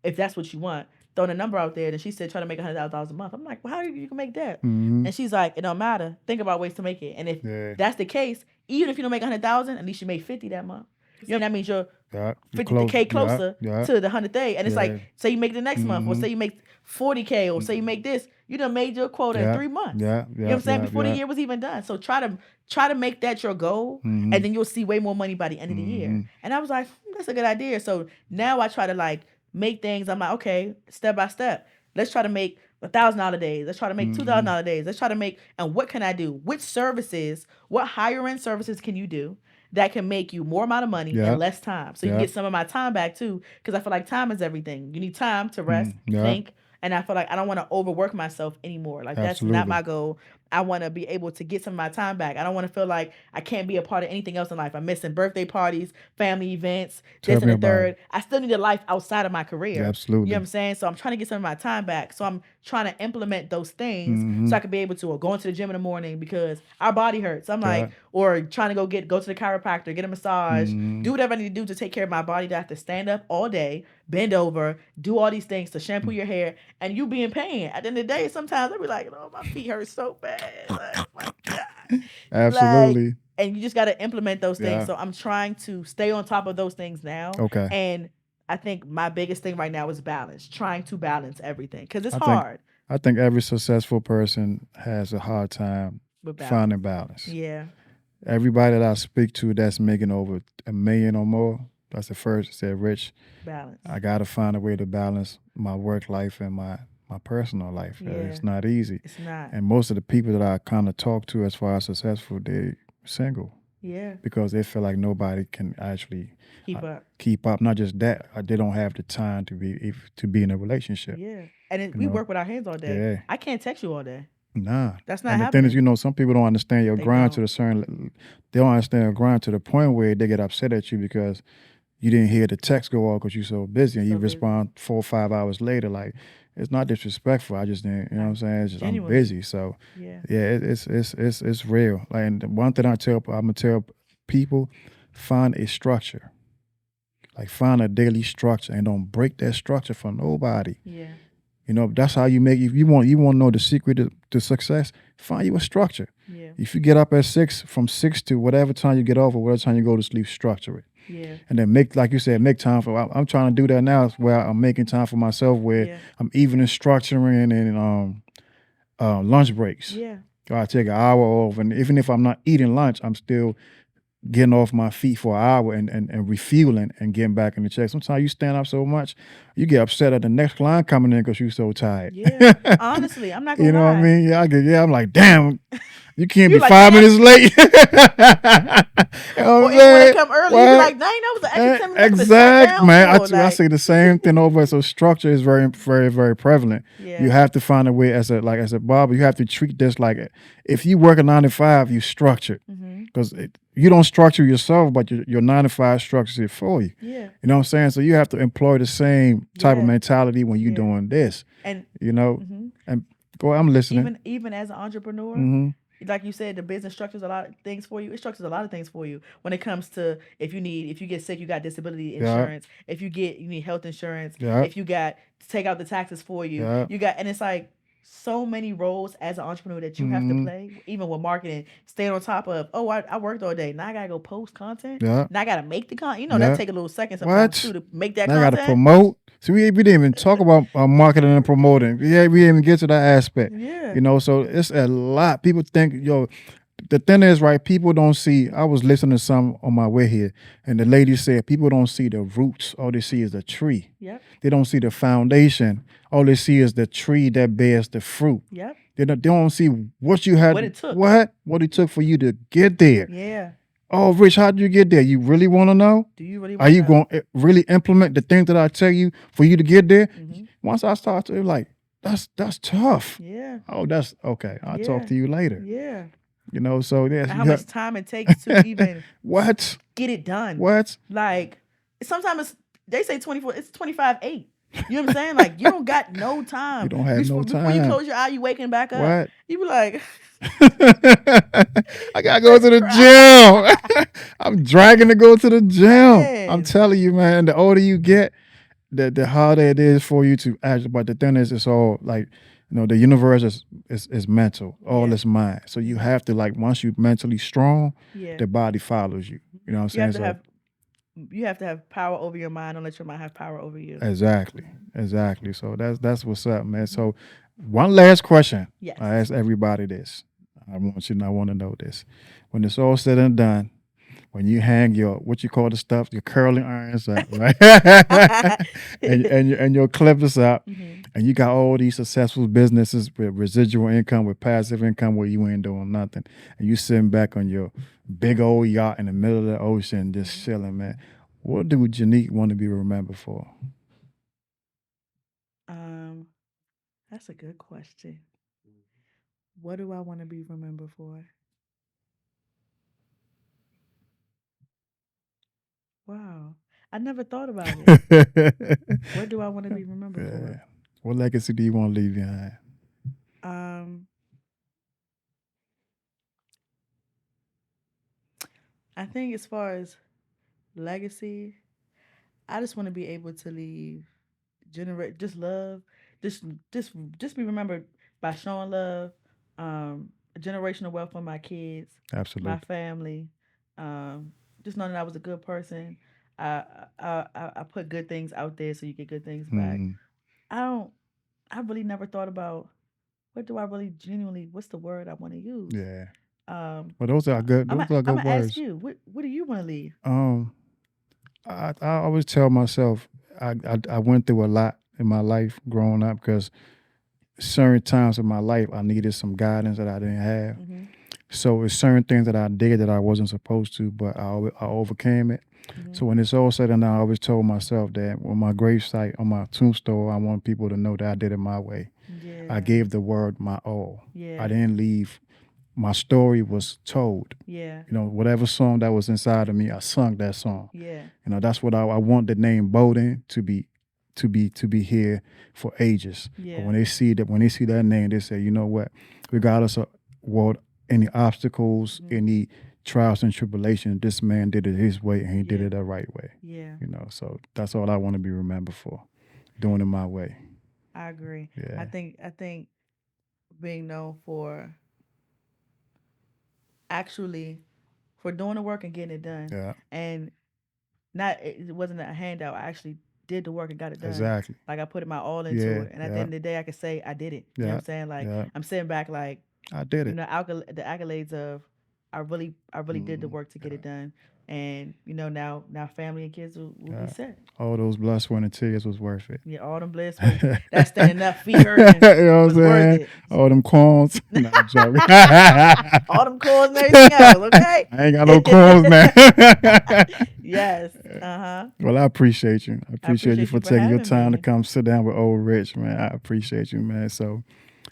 if that's what you want, throwing a number out there. And she said, try to make $100,000 a month. I'm like, well, how you can make that? And she's like, it don't matter. Think about ways to make it. And if that's the case, even if you don't make 100,000, at least you make 50 that month. You know, that means you're 50K closer to the 100K. And it's say you make the next month, or say you make 40K, or say you make this. You done made your quota in 3 months. You know what I'm saying? Before the year was even done. So try to make that your goal, and then you'll see way more money by the end of the year. And I was like, that's a good idea. So now I try to make things. I'm like, okay, step by step. Let's try to make $1,000 days. Let's try to make $2,000 days. Let's try to make, and what can I do? Which services, what higher end services can you do that can make you more amount of money in less time? So you can get some of my time back too, because I feel like time is everything. You need time to rest, think. And I feel like I don't want to overwork myself anymore. That's not my goal. I want to be able to get some of my time back. I don't want to feel like I can't be a part of anything else in life. I'm missing birthday parties, family events, this and the third. I still need a life outside of my career. Yeah, absolutely. You know what I'm saying? So I'm trying to get some of my time back. So I'm trying to implement those things so I can be able to go into the gym in the morning because our body hurts. I'm or trying to go to the chiropractor, get a massage, do whatever I need to do to take care of my body. That I have to stand up all day, bend over, do all these things to shampoo your hair, and you be in pain. At the end of the day, sometimes I be like, oh, my feet hurt so bad. Oh my God. Absolutely. And you just got to implement those things. So I'm trying to stay on top of those things now. Okay. And I think my biggest thing right now is balance, trying to balance everything because it's I think hard I think every successful person has a hard time with balance. finding balance. Yeah, Everybody that I speak to that's making over $1 million or more, that's the first said, Rich, balance. I gotta find a way to balance my work life and my personal life. Yeah, It's not easy. it's not. And most of the people that I kind of talk to as far as successful, they single Yeah, because they feel like nobody can actually keep up. keep up. Not just that, they don't have the time to be in a relationship. Yeah, and You we know, work with our hands all day. yeah, I can't text you all day. nah. That's not And the thing is, happening. some people don't understand your They grind to don't. the certain. They don't understand your grind to the point where they get upset at you because you didn't hear the text go off because you're so busy, and you So busy. respond 4 or 5 hours later. Like, it's not disrespectful. I just didn't. You know what I'm saying? It's just I'm Genuinely. busy. So Yeah. yeah, it's real. Like, and the one thing I'm gonna tell people, find a structure. Like, find a daily structure and don't break that structure for nobody. Yeah. That's how you make. If you want to know the secret to success, find you a structure. Yeah. If you get up at 6, from 6 to whatever time you get off or whatever time you go to sleep, structure it. Yeah. And then like you said, make time for. I'm trying to do that now, where I'm making time for myself, where Yeah. I'm evening structuring and lunch breaks. Yeah. I take an hour off, and even if I'm not eating lunch, I'm still getting off my feet for an hour and refueling and getting back in the check. Sometimes you stand up so much, you get upset at the next client coming in because you're so tired. Yeah. Honestly, I'm not gonna You know lie. what I mean? Yeah, I'm like, damn, you can't You be like, 5 minutes late. You know Or what I'm even when they saying? come early, you be What? like, dang, that was an extra 10 minutes. I could've sat Exact, down man. for, I say the same thing over. So structure is very, very, very prevalent. Yeah. You have to find a way as a barber. You have to treat this like, if you work a 9 to 5, you structure, because you don't structure yourself, but your 9 to 5 structures it for you. Yeah. You know what I'm saying? So you have to employ the same type of Yeah. mentality when you're Yeah. doing this. And And go, I'm listening. even as an entrepreneur, Mm-hmm. like you said, the business structures a lot of things for you. It structures a lot of things for you when it comes to if you get sick, you got disability insurance. If you need health insurance. Yeah. If you got to take out the taxes for you, Yeah. you got, and it's like so many roles as an entrepreneur that you have to play, even with marketing. Staying on top of, I worked all day. Now I gotta go post content. Yeah. Now I gotta make the content. Yeah. That take a little second sometimes too to make that Now I content. gotta promote. So we didn't even talk about marketing and promoting. We didn't even get to that aspect. Yeah. So it's a lot. People think, the thing is, right, people don't see. I was listening to some on my way here, and the lady said people don't see the roots. All they see is the tree. Yep. They don't see the foundation. All they see is the tree that bears the fruit. Yep. They don't see what you had. What it took. What it took for you to get there. Yeah. Oh, Rich, how did you get there? You really want to know? Do you really? Are you going to really implement the things that I tell you for you to get there? Once I start to like, that's tough. Yeah. Oh, that's okay. I'll talk to you later. Yeah. So yeah. And how much time it takes to even what get it done? What? Like sometimes they say 24. It's 25/8. You know what I'm saying? Like you don't got no time. You don't have no time. When you close your eye, you waking back up. What? You be like, I gotta go to the gym. I'm dragging to go to the gym. Yes. I'm telling you, man. The older you get, the harder it is for you to act. But the thing is, it's all like, the universe is mental. All is mind. So you have to, like, once you're mentally strong, the body follows you. You know what I'm saying? You have to have power over your mind. Don't let your mind have power over you. Exactly. So that's what's up, man. So one last question. Yes. I ask everybody this. I want to know this. When it's all said and done, when you hang your, what you call the stuff, your curling irons up, right? and your clippers up, and you got all these successful businesses with residual income, with passive income, where you ain't doing nothing, and you sitting back on your big old yacht in the middle of the ocean, just chilling, man. What do Janique want to be remembered for? That's a good question. What do I want to be remembered for? Wow. I never thought about it. What do I want to be remembered for? What legacy do you want to leave behind? I think as far as legacy, I just want to be able to leave, generate just love, just be remembered by showing love, generational wealth for my kids, Absolutely. my family, just knowing that I was a good person. I put good things out there so you get good things back. I don't. I really never thought about what do I really genuinely. What's the word I want to use? Yeah. Um, But those are good. I'm Those are gonna good ask words. you. What do you want to leave? I always tell myself I went through a lot in my life growing up because certain times in my life I needed some guidance that I didn't have. Mm-hmm. So it's certain things that I did that I wasn't supposed to, but I overcame it. Mm-hmm. So when it's all said and done, I always told myself that on my gravesite, on my tombstone, I want people to know that I did it my way. Yeah. I gave the word my all. Yeah. I didn't leave. My story was told. Yeah. You know, whatever song that was inside of me, I sung that song. Yeah. You know, that's what I want the name Bowden to be here for ages. Yeah. But when they see that name, they say, you know what, regardless of what any obstacles, any trials and tribulations, this man did it his way and he did it the right way. Yeah. You know, so that's all I want to be remembered for, doing it my way. I agree. Yeah. I think being known for actually for doing the work and getting it done. Yeah. And it wasn't a handout. I actually did the work and got it done. Exactly. Like I put my all into Yeah, it. And at the end of the day I could say I did it. You know what I'm saying? Like Yeah. I'm sitting back like I did you it. know, the accolades of I really did the work to get it done. And you know, now family and kids will be set. All those blood, sweat, and tears was worth it. Yeah, all them blessed. That standing up, feet hurting. You know what I'm saying? It. All them corns. No, I'm joking. All them corns and everything else, okay? I ain't got no corns now. Yes. Well, I appreciate you. I appreciate you for taking your time me. to come sit down with Old Rich, man. I appreciate you, man. So,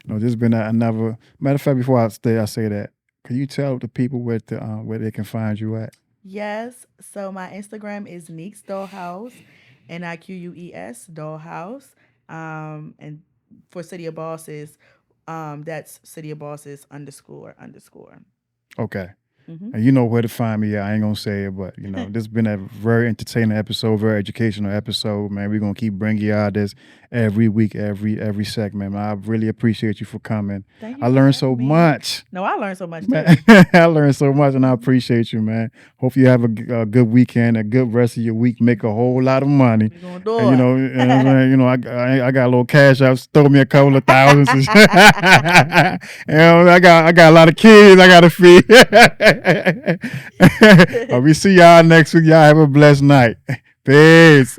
you know, this has been another. Matter of fact, before I say that, can you tell the people where they can find you at? Yes. So my Instagram is Neeks Dollhouse, NIQUES Dollhouse. And for City of Bosses, that's City of Bosses __. Okay. And you know where to find me at. I ain't gonna say it, but you know, this has been a very entertaining episode, very educational episode, man. We're gonna keep bringing you out this every week, every segment. Man, I really appreciate you for coming. Thank you. I learned so much. No, I learned so much too. I learned so much, and I appreciate you, man. Hope you have a good weekend, a good rest of your week. Make a whole lot of money. We're gonna do it. You know, I got a little cash out. Throw me a couple of thousands. You know, I got a lot of kids I gotta feed. We see y'all next week. Y'all have a blessed night. Peace.